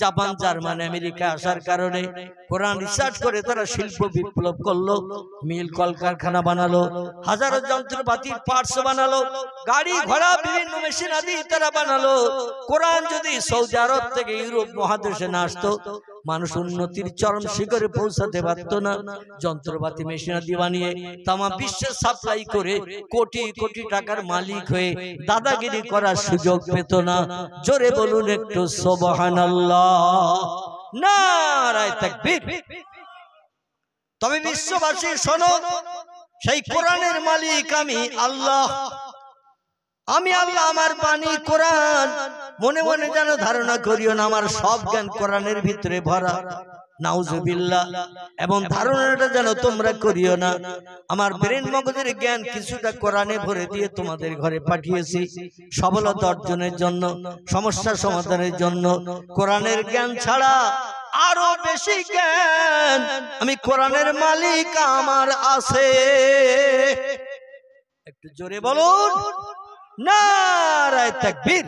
জাপান, জার্মান, আমেরিকা আসার কারণে কোরআন রিসার্চ করে তারা শিল্প বিপ্লব করলো, মিল কলকারখানা বানালো, হাজারো যন্ত্রপাতির পার্টস বানালো, গাড়ি ঘোড়া বিভিন্ন মেশিন আদি তারা বানালো। কোরআন যদি সৌদি আরব থেকে ইউরোপ মহাদেশে না আসতো, মানুষ উন্নতির চরম শিখরে পৌঁছাতে পারত না। যন্ত্রপাতি মেশিন আদি বানিয়ে তামা বিশ্বে সাপ্লাই করে কোটি কোটি টাকার মালিক হয়ে দাদাগিরি করার সুযোগ পেত না। জোরে বলুন একটু সুবহানাল্লাহ, নারায়ে তাকবীর। তবে বিশ্ববাসী শোনো, সেই কোরআনের মালিক আমি আল্লাহ। আমি আল্লাহ, আমার বাণী কোরআন। মনে মনে যেন ধারণা করিও না আমার সব জ্ঞান কোরআনের ভিতরে ভরা, নাউজুবিল্লাহ। এবং ধারণাটা যেন তোমরা করিও না আমার ব্রেন মগজের জ্ঞান কিছুটা কোরআনে ভরে দিয়ে তোমাদের ঘরে পাঠিয়েছি সফলতা অর্জনের জন্য, সমস্যা সমাধানের জন্য। কোরআনের জ্ঞান ছাড়া আরো বেশি জ্ঞান আমি কোরআনের মালিক আমার আছে। একটু জোরে বলুন নারায়ে তাকবীর।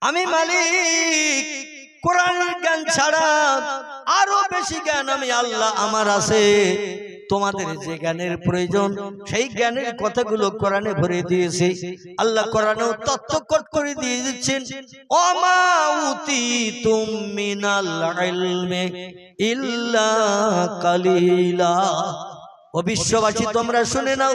আমি মালিক, কোরআনের জ্ঞান ছাড়া আরো বেশি জ্ঞান আমি আল্লাহ আমার আছে। তোমাদের যে জ্ঞানের প্রয়োজন সেই জ্ঞানের কথাগুলো কোরআনে ভরে দিয়েছে। আল্লাহ কোরআনেও তথ্য কোট করে দিয়ে দিচ্ছেন, ওমা উতিতুম মিনাল ইলমি ইল্লা কালিলা। ও বিশ্ববাসী তোমরা শুনে নাও,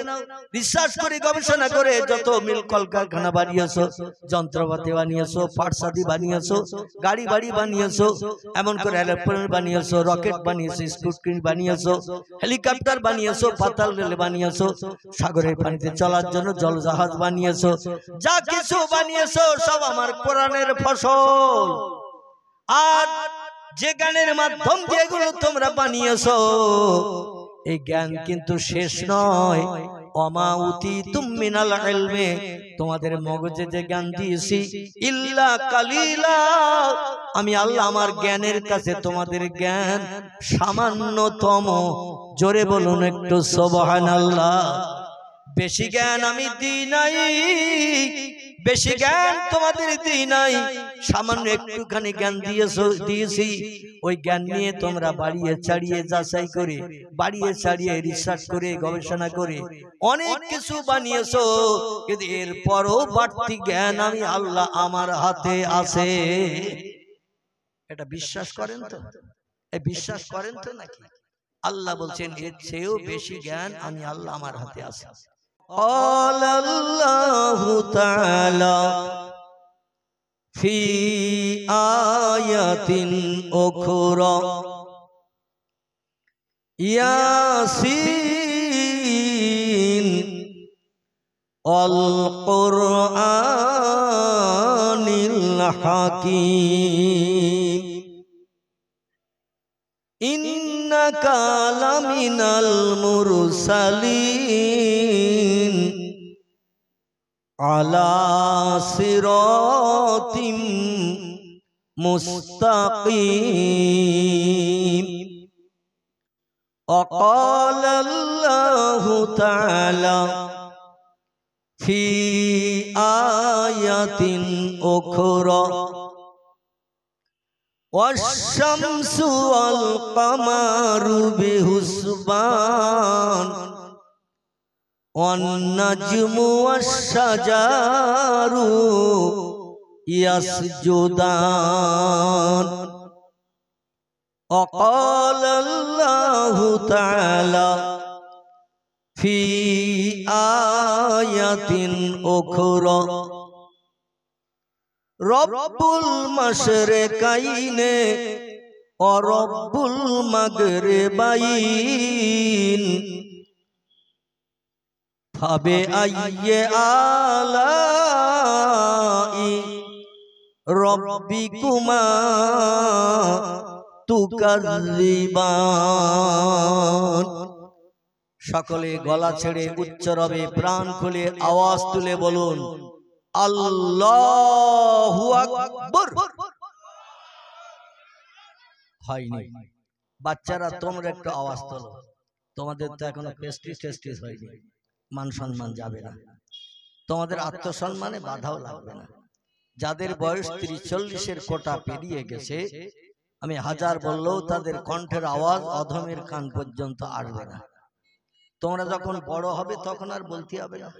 রিসার্চ করে গবেষণা করে যত মিল কলকারখানা বানিয়েছো, যন্ত্রপাতি বানিয়েছো, পাটসাদি বানিয়েছো, গাড়ি বাড়ি বানিয়েছো, এমন করে এরোপ্লেন বানিয়েছো, রকেট বানিয়েছো, স্কুট্রি বানিয়েছো, হেলিকপ্টার বানিয়েছো, পাতাল রেল বানিয়েছো, সাগরের পানিতে চলার জন্য জলজাহাজ বানিয়েছো, যা কিছু বানিয়েছো সব আমার কোরআনের ফসল। আর যে জ্ঞানের মাধ্যম দিয়ে এগুলো তোমরা বানিয়েছো, এই জ্ঞান কিন্তু শেষ নয়। ওমা উতিতুম মিনাল ইলমি, তোমাদের মগজে যে জ্ঞান দিয়েছি, ইল্লা কালিলা, আমি আল্লাহ আমার জ্ঞানের কাছে তোমাদের জ্ঞান সামান্যতম। জোরে বলুন একটু সুবহানাল্লাহ। বেশি জ্ঞান আমি দিই নাই, বেশি জ্ঞান তোমাদের দিই নাই, সামান্য একটুখানি জ্ঞান দিয়েছি। ওই জ্ঞান নিয়ে তোমরা বাড়িয়ে ছাড়িয়ে যাচাই করে, বাড়িয়ে ছাড়িয়ে রিসার্চ করে গবেষণা করে অনেক কিছু বানিয়েছো, কিন্তু এরপরও বাড়তি জ্ঞান আমি আল্লাহ আমার হাতে আছে। এটা বিশ্বাস করেন তো? বিশ্বাস করেন তো নাকি? আল্লাহ বলছেন এর চেয়েও বেশি জ্ঞান আমি আল্লাহ আমার হাতে আছে। قال الله تعالى في آية أخرى ياسين والقرآن الحكيم إنك لمن المرسلين على صراط مستقيم وقال الله تعالى في آية أخرى والشمس والقمر بحسبان والنجم والشجر ইয়াসজুদান। وقال الله تعالى في آية أخرى رب المشرقين ورب المغربين فبأي آلاء ربكما তুকাযিবান। সকলে গলা ছেড়ে উচ্চ রবে প্রাণ খুলে আওয়াজ তুলে বলুন আল্লাহু আকবার। হয়নি বাচ্চারা, তোমরা একটু আওয়াজ তোলো। তোমাদের তো এখনো পেস্টিস টেস্টিস হয়নি, মান সম্মান যাবে না, তোমাদের আত্মসম্মানে বাধাও লাগবে না। যাদের বয়স 30-40-এর কোটা পেরিয়ে গেছে, আমি হাজার বললেও তাদের কণ্ঠের আওয়াজ অধমের কান পর্যন্ত আসবে না। তোমরা যখন বড় হবে তখন আর বলতে হবে না।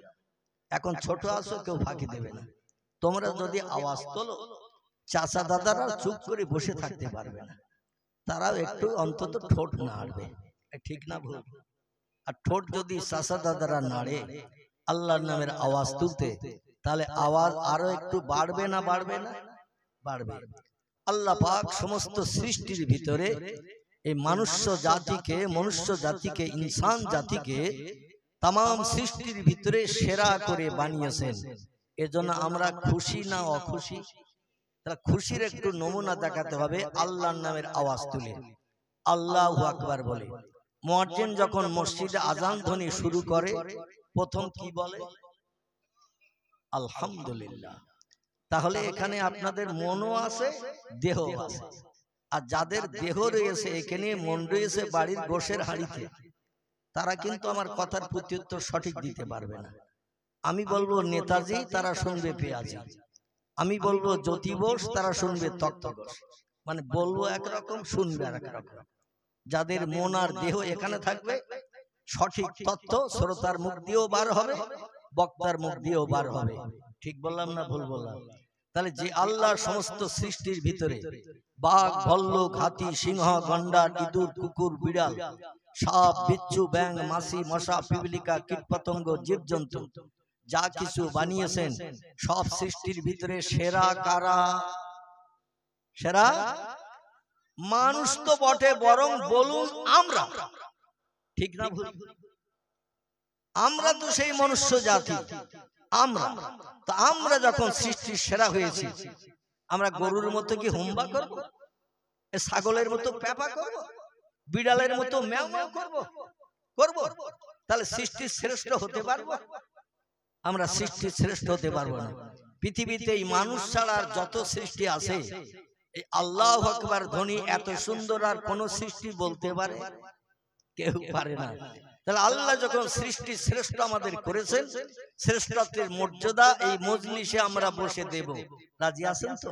এখন ছোট আছো, কেউ ফাঁকি দেবে না। তোমরা যদি আওয়াজ তোলো, চাচা দাদারা চুপ করে বসে থাকতে পারবে না, তারাও একটু অন্তত ঠোঁট নাড়বে। ঠিক না ভুল? আর ঠোঁট যদি চাচা দাদারা নাড়ে আল্লাহর নামের আওয়াজ তুলতে, তাহলে আওয়াজ আরো একটু বাড়বে না বাড়বে না? বাড়বে। আল্লাহ পাক সমস্ত সৃষ্টির ভিতরে এই মনুষ্য জাতিকে ইনসান জাতিকে तमाम সৃষ্টির ভিতরে সেরা করে বানিয়েছেন। এজন্য আমরা খুশি না অখুশি? তাহলে খুশির একটু নমুনা দেখাতে হবে আল্লাহর নামের আওয়াজ তুলে আল্লাহু আকবার বলে। মুয়াজ্জিন যখন মসজিদে আযান ধ্বনি শুরু করে প্রথম কি বলে? আলহামদুলিল্লাহ। তাহলে এখানে আপনাদের মনও আছে, দেহ আছে। আর যাদের দেহ রয়েছে এখানে, মন রয়েছে বাড়ির গোশের হাঁড়িতে, তারা কিন্তু আমার কথার প্রত্যুত্তর সঠিক দিতে পারবে না। আমি বলবো নেতাজি, তারা শুনবে পেঁয়াজি। আমি বলবো জ্যোতি বোস, তারা শুনবে তক্তগোস। মানে বলবো একরকম, শুনবে আর একরকম। যাদের মন আর দেহ এখানে থাকবে, সঠিক তথ্য শ্রোতার মুখ দিয়েও বার হবে, বক্তার মুখ দিয়েও বার হবে। ঠিক বললাম না ভুল বললাম? তাহলে যে আল্লাহর সমস্ত সৃষ্টির ভিতরে বাঘ, ভল্লুক, হাতি, সিংহ, গন্ডার, ইঁদুর, কুকুর, বিড়াল, সাপ, বিচ্ছু, ব্যাঙ, মাছি, মশা, পিপলিকা, কীটপতঙ্গ, জীবজন্তু যা কিছু বানিয়েছেন, সব সৃষ্টির ভিতরে সেরা কারা? সেরা মানুষ তো বটে, বরং বলুন আমরা। ঠিক না ভুল? আমরা তো সেই মনুষ্য জাতি। আমরা যখন সৃষ্টির সেরা হয়েছি, আমরা গরুর মতো কি হুম্বা করব? ছাগলের মতো প্যাপা করব? বিড়ালের মতো ম্যাও ম্যাও করব? তাহলে সৃষ্টির শ্রেষ্ঠ হতে পারবো? আমরা সৃষ্টির শ্রেষ্ঠ হতে পারবো না। পৃথিবীতে এই মানুষ ছাড়া যত সৃষ্টি আছে, এই আল্লাহু আকবার ধ্বনি এত সুন্দর আর কোন সৃষ্টি বলতে পারে? কেউ পারে না। তাহলে আল্লাহ যখন সৃষ্টি শ্রেষ্ঠ আমাদের করেছেন, শ্রেষ্ঠত্বের মর্যাদা এই মজলিসে আমরা বসে দেব। রাজি আছেন তো?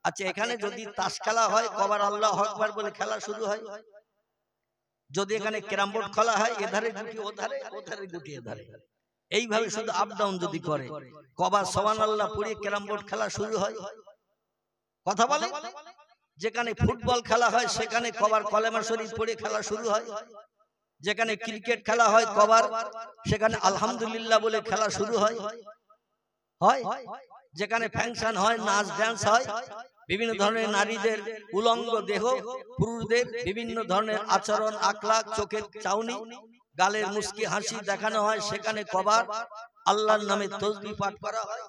আচ্ছা, এখানে যদি তাস খেলা হয়, কবার আল্লাহু আকবার বলে খেলা শুরু হয়। যদি এখানে ক্যারাম বোর্ড খেলা হয়, এধারে গুটি ওধারে, ওধারে গুটি এধারে, এইভাবে শুধু আপ ডাউন যদি করে, কবার সুবহানাল্লাহ পড়ে ক্যারাম বোর্ড খেলা শুরু হয়? কথা বলে। যেখানে ফুটবল খেলা হয় সেখানে কবার কলেমা শরীফ পড়ে খেলা শুরু হয়? যেখানে ক্রিকেট খেলা হয় কবার সেখানে আলহামদুলিল্লাহ বলে খেলা শুরু হয়? যেখানে ফাংশন হয়, নাচ ডান্স হয়, বিভিন্ন ধরনের নারীদের উলঙ্গ দেহ, পুরুষদের বিভিন্ন ধরনের আচরণ, আখলাক, চোখের চাউনি, গালের মুস্কি হাসি দেখানো হয়, সেখানে কবার আল্লাহর নামে তাসবিহ পাঠ করা হয়?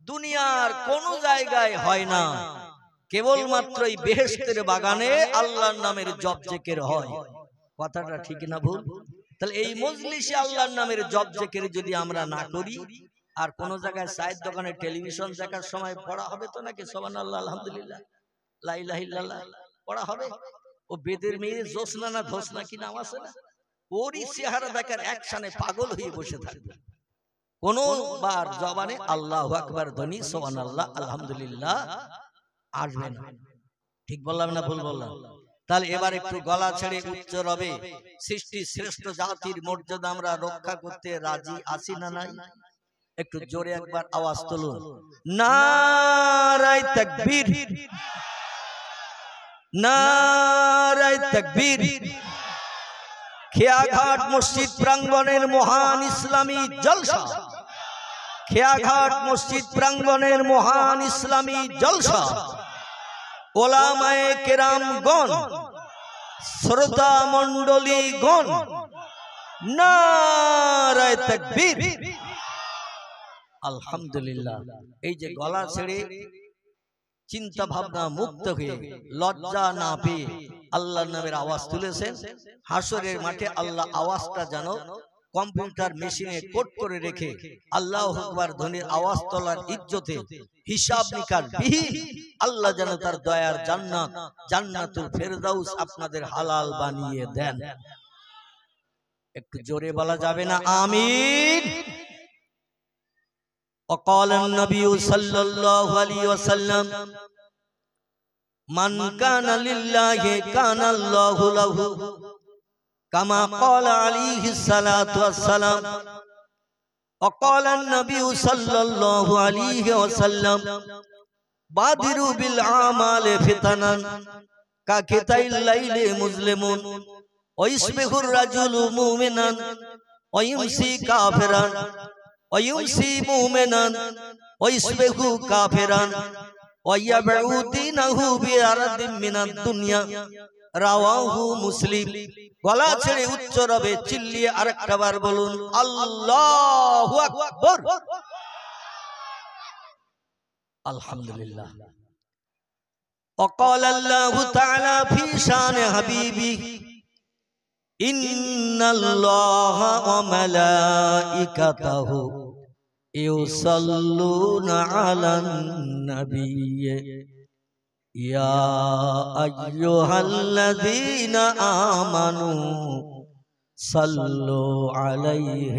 দুনিয়ার কোন জায়গায় হয় না, কেবলমাত্র এই বেহেশতের বাগানে আল্লাহর নামের জপ জিকির হয়। কথাটা ঠিক না ভুল? তাহলে এই মজলিসে আল্লাহর নামের জপ জিকির যদি আমরা না করি, আর কোন জায়গায় চায়ের দোকানে টেলিভিশন দেখার সময় পড়া হবে তো নাকি সুবহানাল্লাহ, আলহামদুলিল্লাহ, লা ইলাহা ইল্লাল্লাহ পড়া হবে? ও বেদের মেয়ে জোসনা না ধোসনা কি নাম আছে না, ওরই চেহারা দেখার একসানে পাগল হয়ে বসে থাকবে। কোনবার জবানে আল্লাহু আকবার ধ্বনি, সুবহানাল্লাহ, আলহামদুলিল্লাহ আসবে না। ঠিক বললাম না ভুল বললাম? তাহলে এবার একটু গলা ছেড়ে উচ্চ রবে সৃষ্টি শ্রেষ্ঠ জাতির মর্যাদা আমরা রক্ষা করতে রাজি আছি না নাই? একটু জোরে একবার আওয়াজ তুলুন, নারায়ে তাকবীর, নারায়ে তাকবীর। খেয়াঘাট মসজিদ প্রাঙ্গণের মহান ইসলামী জলসা, খেয়াঘাট মসজিদ প্রাঙ্গণের মহান ইসলামী জলসা, ওলামায়ে কেরামগণ, শ্রোতা মণ্ডলীগণ, নারায়ে তাকবীর। আলহামদুলিল্লাহ। এই যে গলা ছেড়ে চিন্তা ভাবনা মুক্ত হয়ে লজ্জা না পেয়ে আল্লাহর নামের আওয়াজ তুলেছেন, হাসরের মাঠে আল্লাহ আওয়াজটা যেন কম্পিউটার মেশিনে কোড করে রেখে আল্লাহু আকবার ধ্বনির আওয়াজ তোলার ইজ্জতে হিসাব নিকাশ বিহীন আল্লাহ যেন তার দয়ার জান্নাত জান্নাতুল ফেরদাউস আপনাদের হালাল বানিয়ে দেন। একটু জোরে বলা যাবে না আমিন? وقال النبي صلى الله عليه وسلم من كان لله كان الله له كما قال عليه الصلاة والسلام وقال النبي صلى الله عليه وسلم بادروا بالأعمال فتنا كقطع الليل مظلم ويصبح الرجل مؤمنا ويمسي كافرا ويمسي مؤمنا ويصبح كافرا ويبيع دينه بعرض من الدنيا رواه مسلم। গলা ছেড়ে উচ্চ রবে চিল্লিয়ে আরেকটা বার বলুন আল্লাহু আকবার। আলহামদুলিল্লাহ। وقال الله تعالى في شان حبيبه إن الله وملائكته يصلون على النبي يا أيها الذين آمنوا صلوا عليه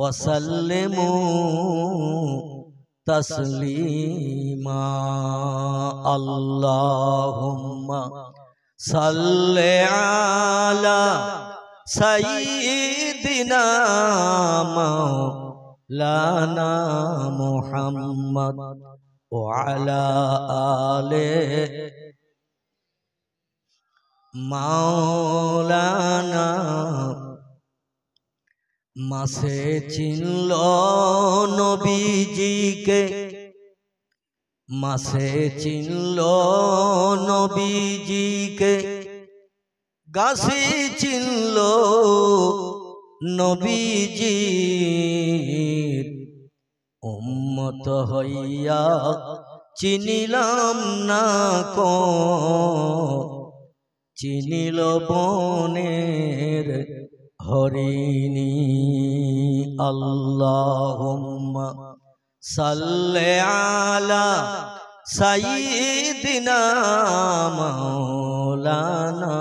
وسلموا تسليما اللهم صل على سيدنا مولانا محمد وعلى آله مولانا মাসে চিনল নবীজিকে, মাসে চিনল নবীজিকে, গাছে চিনল নবীজির উম্মত হইয়া চিনিলাম না কো, চিনিল বনের হরিণী। আল্লাহুম্মা সাল্লি আলা সাইয়্যিদিনা মাওলানা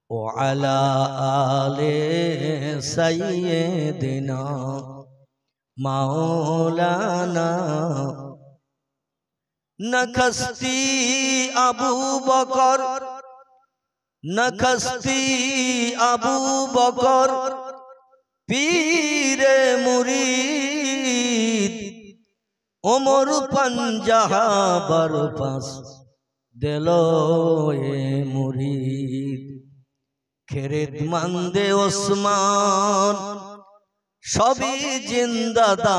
ওয়া আলা আলি সাইয়্যিদিনা মাওলানা। নখস্তি আবু বকর, নখস্তি আবু বকর পীরে মুরিদ, ওমর পঞ্জাহাবার পাস দিল এ মুরিদ। খেরেত মন্দে ওসমান সবই জিন্দাদার,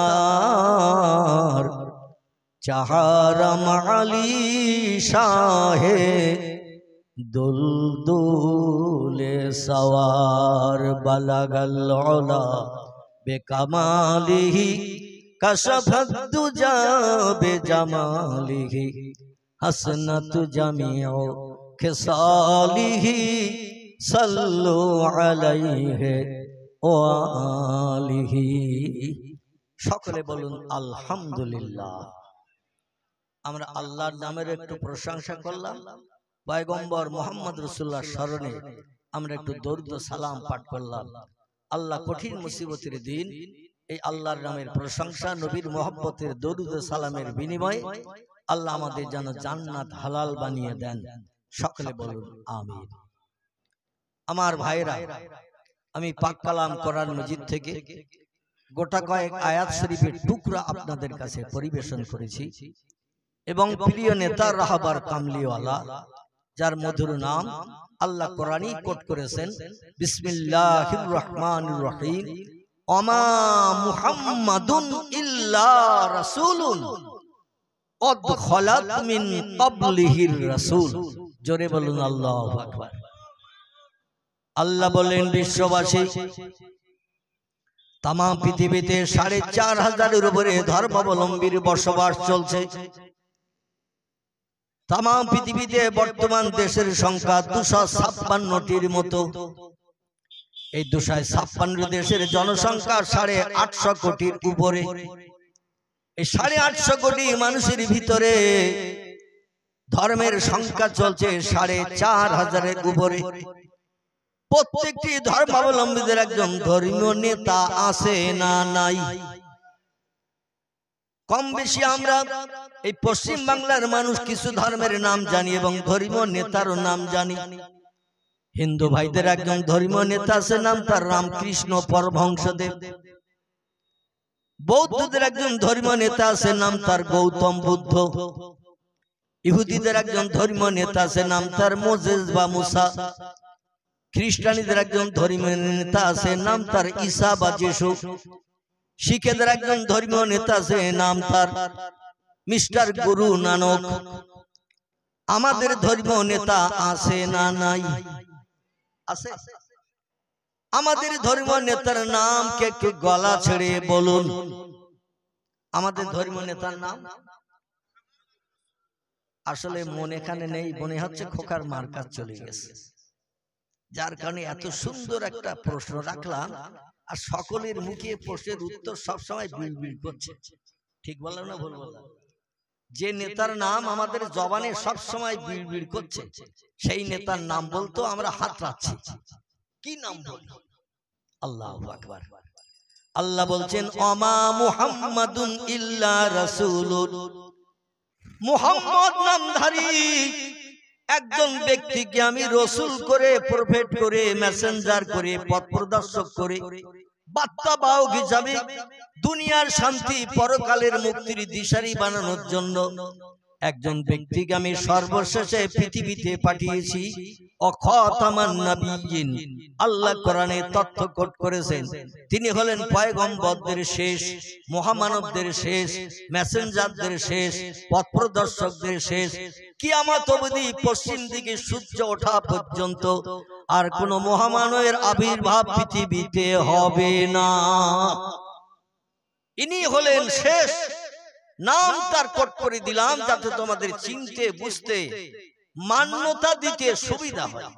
চাহারাম আলী শাহে দুলদুলে সওয়ার। বালাগাল উলা বেকামালিহি কাশফাত দুজা বেজামালিহি হাসনাত জামিউ খিসালিহি সাল্লু আলাইহি ওয়া আলিহি। সকলে বলুন আলহামদুলিল্লাহ। আমরা আল্লাহর নামের একটু প্রশংসা করলাম, পয়গম্বর মুহাম্মদ রাসূলুল্লাহ স্মরণে আমরা একটু দরুদ ও সালাম পাঠ করলাম। আল্লাহ কঠিন মুসিবতের দিন এই আল্লাহর নামের প্রশংসা নবীর মহব্বতের দরুদ ও সালামের বিনিময়ে আল্লাহ আমাদের যেন জান্নাত হালাল বানিয়ে দেন। সকলে বলুন আমিন। আমার ভাইরা, আমি পাক কালাম কোরআন মজিদ থেকে গোটা কয়েক আয়াত শরীফের টুকরা আপনাদের কাছে পরিবেশন করেছি এবং প্রিয় নেতা রাহবার কামলিওয়ালা যার মধুর নাম আল্লাহ কোরআনই কোট করেছেন, বিসমিল্লাহির রহমানির রহিম, ওমা মুহাম্মাদুন ইল্লা রাসূলুন কদ খালাত মিন ক্বাবলিহির রাসূল। জোরে বলুন আল্লাহু আকবার। আল্লাহ বলেন, বিশ্ববাসী তাম পৃথিবীতে ৪৫০০-এর উপরে ধর্মাবলম্বীর বসবাস চলছে। তাম পৃথিবীতে বর্তমান দেশের সংখ্যা ২৫৬টির মতো। এই ২৫৬ দেশের জনসংখ্যা ৮৫০ কোটির উপরে। এই ৮৫০ কোটি মানুষের ভিতরে ধর্মের সংখ্যা চলছে ৪৫০০-এর উপরে। প্রত্যেকটি ধর্মাবলম্বীদের একজন ধর্মীয় নেতা আছে না নাই? কম বেশি আমরা এই পশ্চিম বাংলার মানুষ কিছু ধর্মের নাম জানি এবং ধর্মীয় নেতারও নাম জানি। হিন্দু ভাইদের একজন ধর্মীয় নেতা আছে, নাম তার রামকৃষ্ণ পরমহংসদেব। বৌদ্ধদের একজন ধর্মীয় নেতা আছে, নাম তার গৌতম বুদ্ধ। ইহুদিদের একজন ধর্মীয় নেতা আছে, নাম তার মোজেস বা মুসা। খ্রিস্টানীদের একজন ধর্মীয় নেতা আছে, নাম তার ঈসা বা যিশু। শিখেদের একজন ধর্মীয় নেতা আছে, নাম তার মিস্টার গুরু নানক। আমাদের ধর্মীয় নেতা আছে না নাই? আছে। আমাদের ধর্মীয় নেতার নাম কে একটু গলা ছেড়ে বলুন। আমাদের ধর্মীয় নেতার নাম আসলে মনে এখানে নেই, মনে হচ্ছে খোকার মার্কা চলে গেছে, যার কারণে এত সুন্দর একটা প্রশ্ন রাখলাম আর সকলের মুখে প্রশ্নের উত্তর সবসময় বিড়বিড় করছে। ঠিক বললাম না ভুল বললাম? যে নেতার নাম আমাদের জবানে সবসময় বিড়বিড় করছে সেই নেতার নাম বলতো আমরা হাত রাখছি। কি নাম বলবো? আল্লাহু আকবার। আল্লাহ বলছেন, ওমা মুহাম্মাদুন ইল্লা রাসূলুন। মুহাম্মদ নামধারী একজন ব্যক্তিকে আমি রসুল করে, প্রফেট করে, মেসেঞ্জার করে, পথ প্রদর্শক করে, বার্তা বাহক হিসাবে দুনিয়ার শান্তি পরকালের মুক্তির দিশারি বানানোর জন্য একজন ব্যক্তিকে আমি সর্বশেষে পৃথিবীতে পাঠিয়েছি। অখাতামান নবিয়্যিন, আল্লাহ কোরআনে তথ্য কোট করেছেন তিনি হলেন পয়গম্বরদের শেষ, মহামানবদের শেষ, মেসেঞ্জারদের শেষ, পথ প্রদর্শকদের শেষ। কিয়ামত অবধি পশ্চিম দিকে সূর্য ওঠা পর্যন্ত আর কোন মহামানবের আবির্ভাব পৃথিবীতে হবে না। ইনি হলেন শেষ। নাম তার কোট করে দিলাম যাতে তোমাদের চিনতে, বুঝতে, মান্যতা দিতে সুবিধা হয়।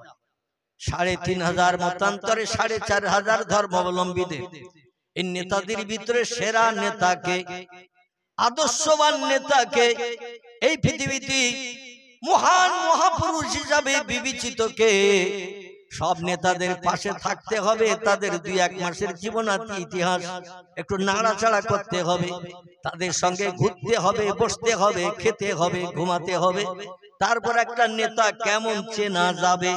৩৫০০ মতান্তরে ৪৫০০ ধর্মাবলম্বীদের এই নেতাদের ভিতরে সেরা নেতাকে, আদর্শবান নেতাকে, এই পৃথিবীতে মহান মহাপুরুষ হিসাবে বিবেচিত কে? সব নেতাদের পাশে থাকতে হবে, তাদের ২-১ মাসের জীবনাতি ইতিহাস একটু নাড়াচাড়া করতে হবে, তাদের সঙ্গে ঘুরতে হবে, বসতে হবে, খেতে হবে, ঘুমাতে হবে, তারপর একটা নেতা কেমন চেনা যাবে।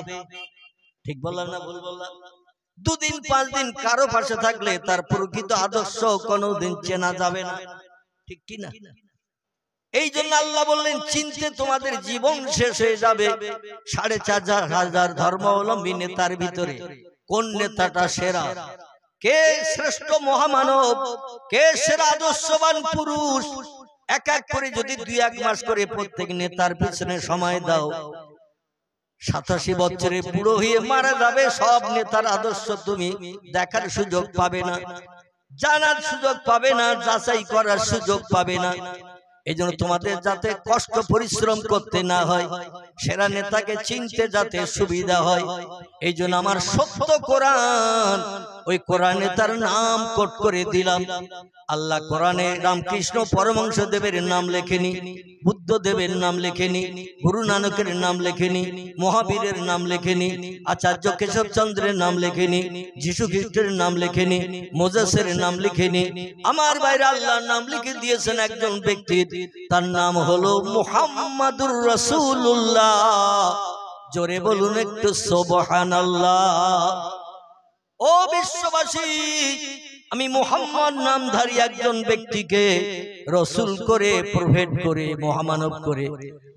ঠিক বললাম না ভুল বললাম? ২ দিন ৫ দিন কারো পাশে থাকলে তার প্রকৃত আদর্শ কোনোদিন চেনা যাবে না। ঠিক কি না? এই জন্য আল্লাহ বললেন, চিনতে তোমাদের জীবন শেষ হয়ে যাবে। ৪৫০০ ধর্মাবলম্বী নেতার ভিতরে কোন নেতাটা সেরা? কে শ্রেষ্ঠ মহামানব? কে সেরা আদর্শবান পুরুষ? এক এক করে যদি ২-১ মাস করে প্রত্যেক নেতার পিছনে সময় দাও, ৮৭ বছরে বুড়ো হয়ে মারা যাবে। সব নেতার আদর্শ তুমি দেখার সুযোগ পাবে না, জানার সুযোগ পাবে না, যাচাই করার সুযোগ পাবে না। এই জন্য তোমাদের যাতে কষ্ট পরিশ্রম করতে না হয়, সেরা নেতাকে চিনতে যাতে সুবিধা হয়, এই জন্য আমার সত্য কোরআন, ওই কোরআনে তার নাম কোট করে দিলাম। আল্লাহ কোরআনে রামকৃষ্ণ পরমহংসদেবের নাম লেখেনি, বুদ্ধদেবের নাম লেখেনি, গুরু নানকের নাম লেখেনি, মহাবীরের নাম লেখেনি, আচার্য কেশবচন্দ্রের নাম লেখেনি, যীশু খ্রিস্টের নাম লেখেনি, মোজেসের নাম লিখেনি। আমার বাইরে আল্লাহর নাম লিখে দিয়েছেন একজন ব্যক্তির, তার নাম হলো মুহাম্মাদুর রাসূলুল্লাহ। জোরে বলুন একটু সুবহানাল্লাহ। ও বিশ্ববাসী, আমি মুহাম্মদ নামধারী একজন ব্যক্তিকে রাসূল করে, প্রফেট করে, মহামানব করে,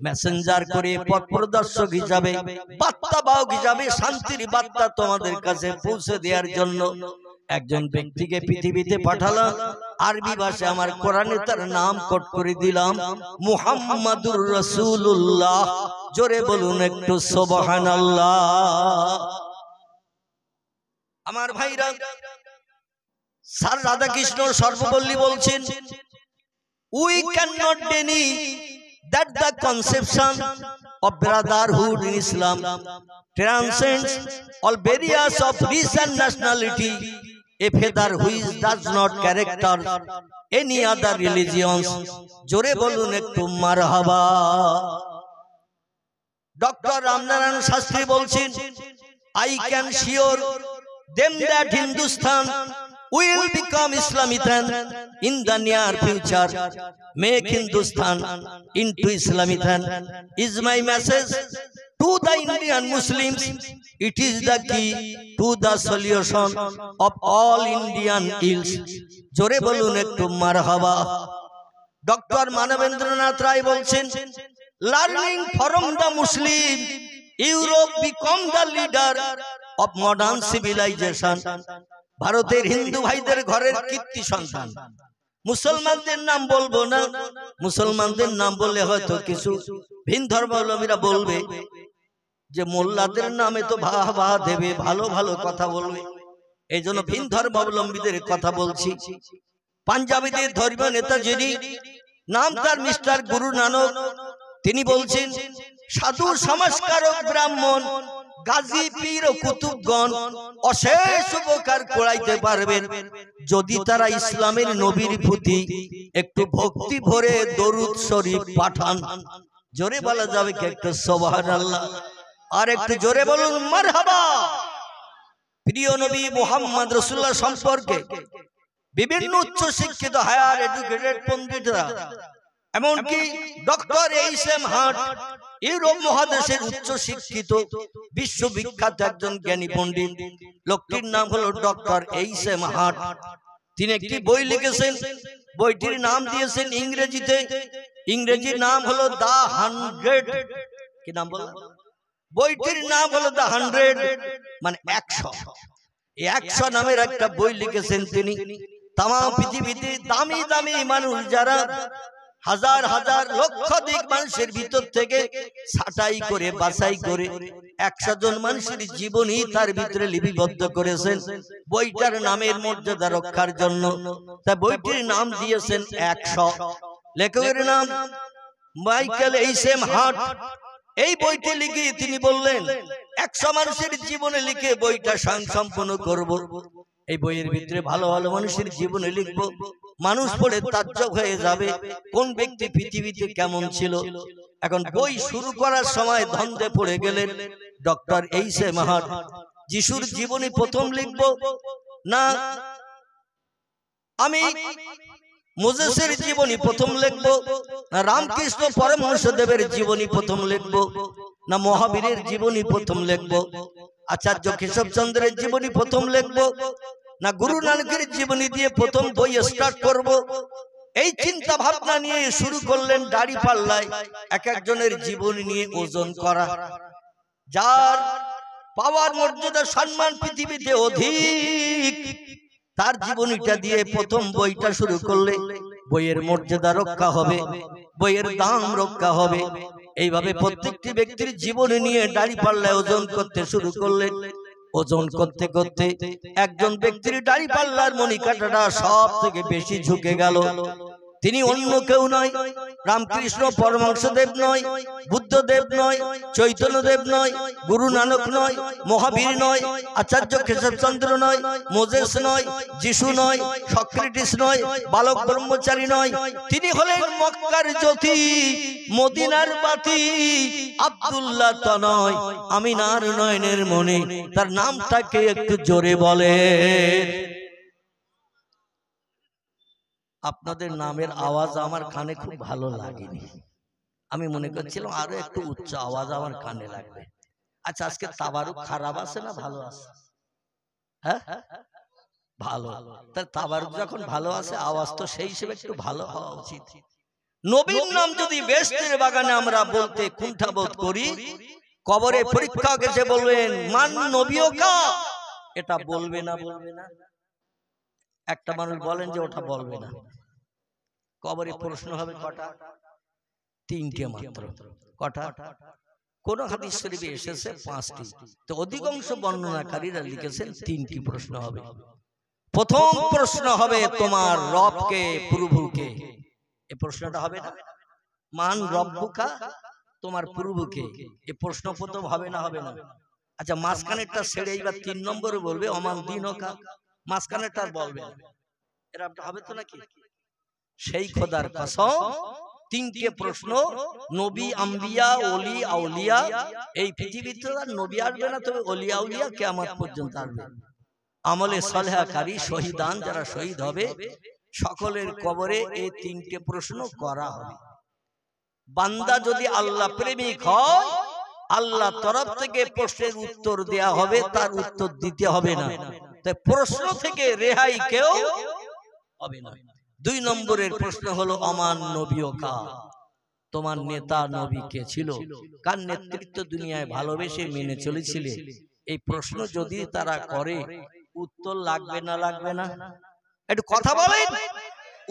মেসেঞ্জার করে, পথ প্রদর্শক হিসাবে, বার্তাবাহক হিসাবে শান্তির বার্তা তোমাদের কাছে পৌঁছে দেওয়ার জন্য একজন ব্যক্তিকে পৃথিবীতে পাঠালাম। আরবি ভাষায় আমার কোরআনে তার নাম কোট করে দিলাম মুহাম্মাদুর রাসূলুল্লাহ। জোরে বলুন একটু সুবহানাল্লাহ। আমার ভাইরা, স্যার রাধাকৃষ্ণ সর্বপল্লী বলছেন, we cannot deny that the conception of brotherhood in Islam transcends all barriers of race and nationality, a feather which does not character any other religions. জোরে বলুন একটু মারহাবা। ডক্টর রামনারায়ণ শাস্ত্রী বলছেন, I can assure them that Hindustan will become Islamistan in the near future. Make Hindustan into Islamistan is my message to the Indian Muslims. It is the key to the solution of all Indian ills. জোরে বলুন একটু মারহাবা। Doctor Manabendranath Roy বলছেন, learning from the Muslim, Europe become the leader of modern civilization. ভারতের হিন্দু ভাইদের ঘরের কীর্তি সন্তান। মুসলমানদের নাম বলবো না, মুসলমানদের নাম বললে হয়তো কিছু ভিন ধর্মাবলম্বীরা বলবে যে মোল্লাদের নামে তো বাহ বাহ দেবে, ভালো ভালো কথা বলবে, এই জন্য ভিন ধর্মাবলম্বীদের কথা বলছি। পাঞ্জাবিদের ধর্মীয় নেতা যিনি, নাম তার মিস্টার গুরু নানক, তিনি বলছেন, সাধু সমাজকারক ব্রাহ্মণ গাজী পীর ও কুতুবগণ অশেষ উপকার করাইতে পারবেন যদি তারা ইসলামের নবীর প্রতি একটু ভক্তি ভরে দরুদ শরীফ পাঠান। জোরে বলা যাবে কি একটু সুবহানাল্লাহ? আর একটু জোরে বলুন মারহাবা। প্রিয় নবী মুহাম্মদ রাসূলুল্লাহ সম্পর্কে বিভিন্ন উচ্চ শিক্ষিত হায়ার এডুকেটেড পণ্ডিতরা, এমনকি ডক্টর এইচ.এম. হার্ট, ইউরোপ মহাদেশের উচ্চ শিক্ষিত বিশ্ববিখ্যাত একজন জ্ঞানী পণ্ডিত, লোকটির নাম হলো ডক্টর এইচ.এম. হার্ট। তিনি একটি বই লিখেছেন, বইটির নাম দিয়েছেন ইংরেজিতে, ইংরেজির নাম হলো দ্য 100। কি নাম বললাম? বইটির নাম হলো দ্য 100, মানে 100। 100 নামের একটা বই লিখেছেন তিনি। তাম পৃথিবীতে দামি দামি মানুষ যারা, হাজার হাজার লক্ষাধিক মানুষের ভিতর থেকে ছাঁটাই করে বাছাই করে 100 জন মানুষের জীবনই তার ভিতরে লিপিবদ্ধ করেছেন বইটার নামের মর্যাদা রক্ষার জন্য। তা বইটির নাম দিয়েছেন 100। লেখকের নাম মাইকেল এইচ.এম. হার্ট। এই বইটি লিখে তিনি বললেন, 100 মানুষের জীবনে লিখে বইটা সম্পূর্ণ করব। এই বইয়ের ভিতরে ভালো ভালো মানুষের জীবনে লিখবো, মানুষ পড়ে তাজ্জব হয়ে যাবে কোন ব্যক্তি পৃথিবীতে কেমন ছিল। এখন বই শুরু করার সময় ধন্দে পড়ে গেলেন ডক্টর এইচ.এম. হার্ট। যিশুর জীবনী প্রথম লিখব না আমি মোজেসের জীবনী প্রথম লিখব, না রামকৃষ্ণ পরমহংসদেবের জীবনী প্রথম লিখব, না মহাবীরের জীবনী প্রথম লিখব, আচার্য কেশবচন্দ্রের জীবনী প্রথম লিখব, না গুরু নানকের জীবনী দিয়ে প্রথম বই স্টার্ট করব? এই চিন্তা ভাবনা নিয়ে শুরু করলেন দাড়ি পাল্লায় এক একজনের জীবনী নিয়ে ওজন করা। যার পাওয়ার মর্যাদা সম্মান পৃথিবীতে অধিক, তার জীবনীটা দিয়ে প্রথম বইটা শুরু করলে বইয়ের মর্যাদা রক্ষা হবে, বইয়ের দাম রক্ষা হবে। এইভাবে প্রত্যেকটি ব্যক্তির জীবনী নিয়ে দাড়ি পাল্লায় ওজন করতে শুরু করলেন। ওজন করতে করতে একজন ব্যক্তির দাড়ি পাল্লার মণিকাঠাটা সব থেকে বেশি ঝুঁকে গেল। তিনি অন্য কেউ নয়, রামকৃষ্ণ পরমহংসদেব নয়, বুদ্ধদেব নয়, চৈতন্যদেব নয়, গুরু নানক নয়, মহাবীর নয়, আচার্য কেশবচন্দ্র নয়, মোজেস নয়, যিশু নয়, সক্রেটিস নয়, বালক ব্রহ্মচারী নয়। তিনি হলেন মক্কার জ্যোতি, মদিনার বাতি, আব্দুল্লাহ তনয়, আমিনার নয়নের মনে। তার নামটাকে একটু জোরে বলে। আপনাদের নামের আওয়াজ আমার কানে খুব ভালো লাগেনি, আমি মনে করছিলাম আরো একটু উচ্চ আওয়াজ আমার কানে লাগবে। আচ্ছা, আজকে তাবারুক খারাপ আছে না ভালো আছে? হ্যাঁ, ভালো। তার তাবারুক যখন ভালো আছে, আওয়াজ তো সেই হিসেবে একটু ভালো হওয়া উচিত। নবীর নাম যদি বেহেশতের বাগানে আমরা বলতে কুণ্ঠাবোধ করি, কবরে পরীক্ষা এসে বলবেন মান নবীও কা, এটা বলবে না বলবে না? একটা মানুষ বলেন যে ওটা বলবে না, কবরে প্রশ্ন হবে কটা? তিনটে মাত্র। কটা? কোন হাদিস শরীফে এসেছে 5টি, তো অধিকাংশ বর্ণনাকারীরা লিখেছেন 3টি প্রশ্ন হবে। প্রথম প্রশ্ন হবে তোমার রবকে, প্রভুকে। এই প্রশ্নটা হবে না? মান রব্বুকা, তোমার প্রভুকে। এই প্রশ্ন প্রথম হবে না? হবে না? আচ্ছা, মাঝখানেরটা ছেড়ে এবার 3 নম্বরে বলবে অমান দিনকা, মাঝখানেরটা বলবে না। এরা হবে তো নাকি? সেই খোদার কসম, 3টে প্রশ্ন। নবী, আম্বিয়া, ওলি, আউলিয়া, এই পৃথিবীতে আর নবী আসবে না, তবে ওলি আউলিয়া কিয়ামত পর্যন্ত আসবে। আমলে সালেহাকারী শহীদান যারা শহীদ হবে, সকলের কবরে এই 3টে প্রশ্ন করা হবে। বান্দা যদি আল্লাহ প্রেমিক হয়, আল্লাহ তরফ থেকে প্রশ্নের উত্তর দেয়া হবে, তার উত্তর দিতে হবে না। তাই প্রশ্ন থেকে রেহাই কেউ হবে না। 2 নম্বরের প্রশ্ন হলো অমান নবীও কা, তোমার নেতা নবী কে ছিল, কার নেতৃত্ব দুনিয়ায় ভালোবেসে মেনে চলেছিলে। এই প্রশ্ন যদি তারা করে, উত্তর লাগবে না লাগবে না? একটু কথা বলেন।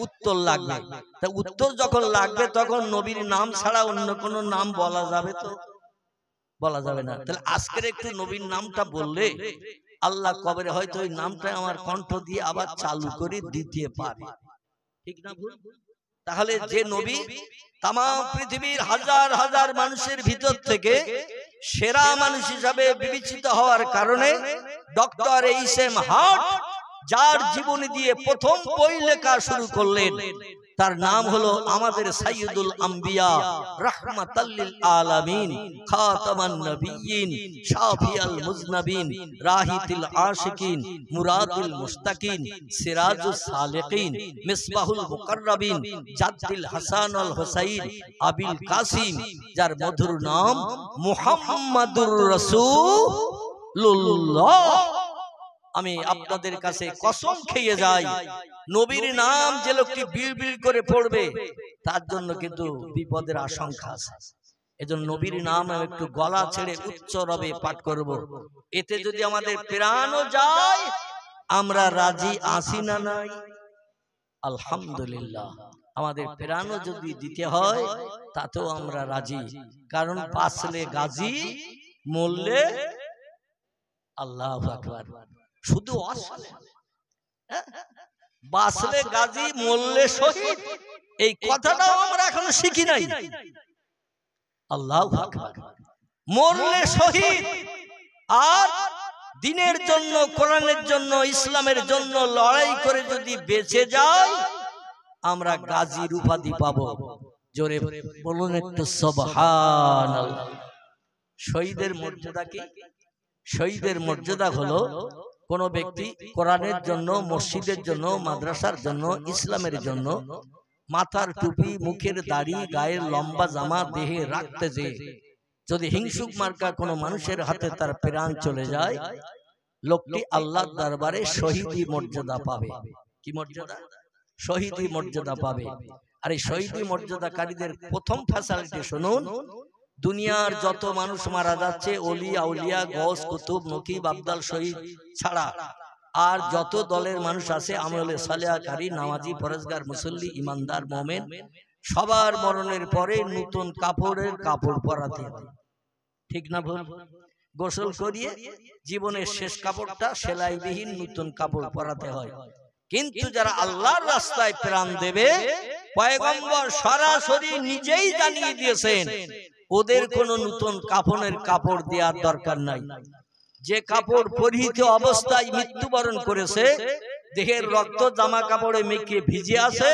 উত্তর লাগবে। তা উত্তর যখন লাগবে, তখন নবীর নাম ছাড়া অন্য কোন নাম বলা যাবে তো? বলা যাবে না। তাহলে আজকের একটু নবীর নামটা বললে আল্লাহ কবরে হয়তো ওই নামটা আমার কণ্ঠ দিয়ে আবার চালু করে দিতে পারে, ঠিক না ভুল? তাহলে যে নবী তাম পৃথিবীর হাজার হাজার মানুষের ভিতর থেকে সেরা মানুষ হিসাবে বিবেচিত হওয়ার কারণে ডক্টর এইচ.এম. হার্ট যার জীবনী দিয়ে প্রথম বই লেখা শুরু করলেন, তার নাম হলো আমাদের সাইয়্যিদুল আম্বিয়া, রাহমাতাল লিল আলামিন, খাতামান নবিয়্যিন, শাফিয়াল মুজনাবিন, রাহিতুল আশিকিন, মুরাদুল মুস্তাকিন, সিরাজুস সালিকিন, মিসবাহুল মুকাররাবিন, জাদ্দুল হাসান আল হুসাইন, আবিল কাসিম, যার মধুর নাম মুহাম্মাদুর রাসূলুল্লাহ। আমি আপনাদের কাছে কসম খেয়ে যাই, নবীর নাম যে লোকটি বিড়বিড় করে পড়বে, তার জন্য কিন্তু বিপদের আশঙ্কা আছে। এজন্য নবীর নাম একটু গলা ছেড়ে উচ্চ রবে পাঠ করব। এতে যদি আমাদের প্রাণও যায়, আমরা রাজি আছি না নাই? আলহামদুলিল্লাহ। আমাদের প্রাণও যদি দিতে হয়, তাতেও আমরা রাজি। কারণ বাঁচলে গাজী, মরলে আল্লাহু আকবার। শুধু বাঁচলে গাজী, মরলে শহীদ, এই কথাটাও আমরা এখনো শিখি নাই। আল্লাহু আকবার। মরলে শহীদ, আর দিনের জন্য, কোরআনের জন্য, ইসলামের জন্য লড়াই করে যদি বেঁচে যাই, আমরা গাজীর উপাধি পাবো। জোরে বলুন একটু সুবহানাল্লাহ। শহীদের মর্যাদা কি? শহীদের মর্যাদা হলো কোন ব্যক্তি কোরআনের জন্য, মসজিদের জন্য, মাদ্রাসার জন্য, ইসলামের জন্য মাথার টুপি, মুখের দাড়ি, গায়ের লম্বা জামা দেহে রাখতে যে যদি হিংসুক মার্কা কোনো মানুষের হাতে তার প্রাণ চলে যায়, লোকটি আল্লাহর দরবারে শহীদি মর্যাদা পাবে। কি মর্যাদা? শহীদি মর্যাদা পাবে। আর এই শহীদি মর্যাদাকারীদের প্রথম ফ্যাসিলিটি শুনুন। দুনিয়ার যত মানুষ মারা যাচ্ছে, ওলি আউলিয়া, গৌস, কুতুব, নকিব, আবদাল, শহীদ ছাড়া আর যত দলের মানুষ আছে, আমলে সালেহাকারী, নামাজি, পরেজগার, মুসল্লি, ইমানদার, মুমিন, সবার মরণের পরে নতুন কাপড়ের কাপড় পরাতে হয়, ঠিক না ভুল? গোসল করিয়ে জীবনের শেষ কাপড়টা সেলাইবিহীন নতুন কাপড় পরাতে হয়। কিন্তু যারা আল্লাহর রাস্তায় প্রাণ দেবে, পয়গম্বর সরাসরি নিজেই জানিয়ে দিয়েছেন, ওদের কোনো নতুন কাফনের কাপড় দেওয়ার দরকার নাই। যে কাপড় পরিহিত অবস্থায় মৃত্যুবরণ করেছে, দেহের রক্ত জামা কাপড়ে মেখে ভিজে আছে,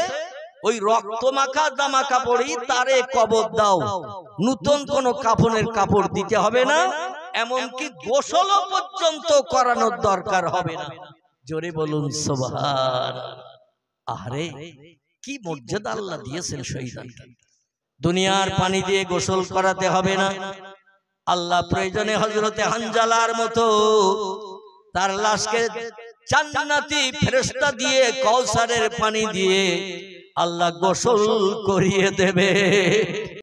ওই রক্ত মাখা জামা কাপড়ই তারে কবর দাও, নতুন কোন কাফনের কাপড় দিতে হবে না, এমনকি গোসল পর্যন্ত করানোর দরকার হবে না। জোরে বলুন সুবহানাল্লাহ। আরে কি মর্যাদা আল্লাহ দিয়েছেন শহীদকে। দুনিয়ার পানি দিয়ে গোসল করাতে হবে না। আল্লাহ প্রয়োজনে হযরতে হানজালার মতো তার লাশকে জান্নাতি ফেরেশতা দিয়ে কাউসারের পানি দিয়ে আল্লাহ গোসল করিয়ে দেবে।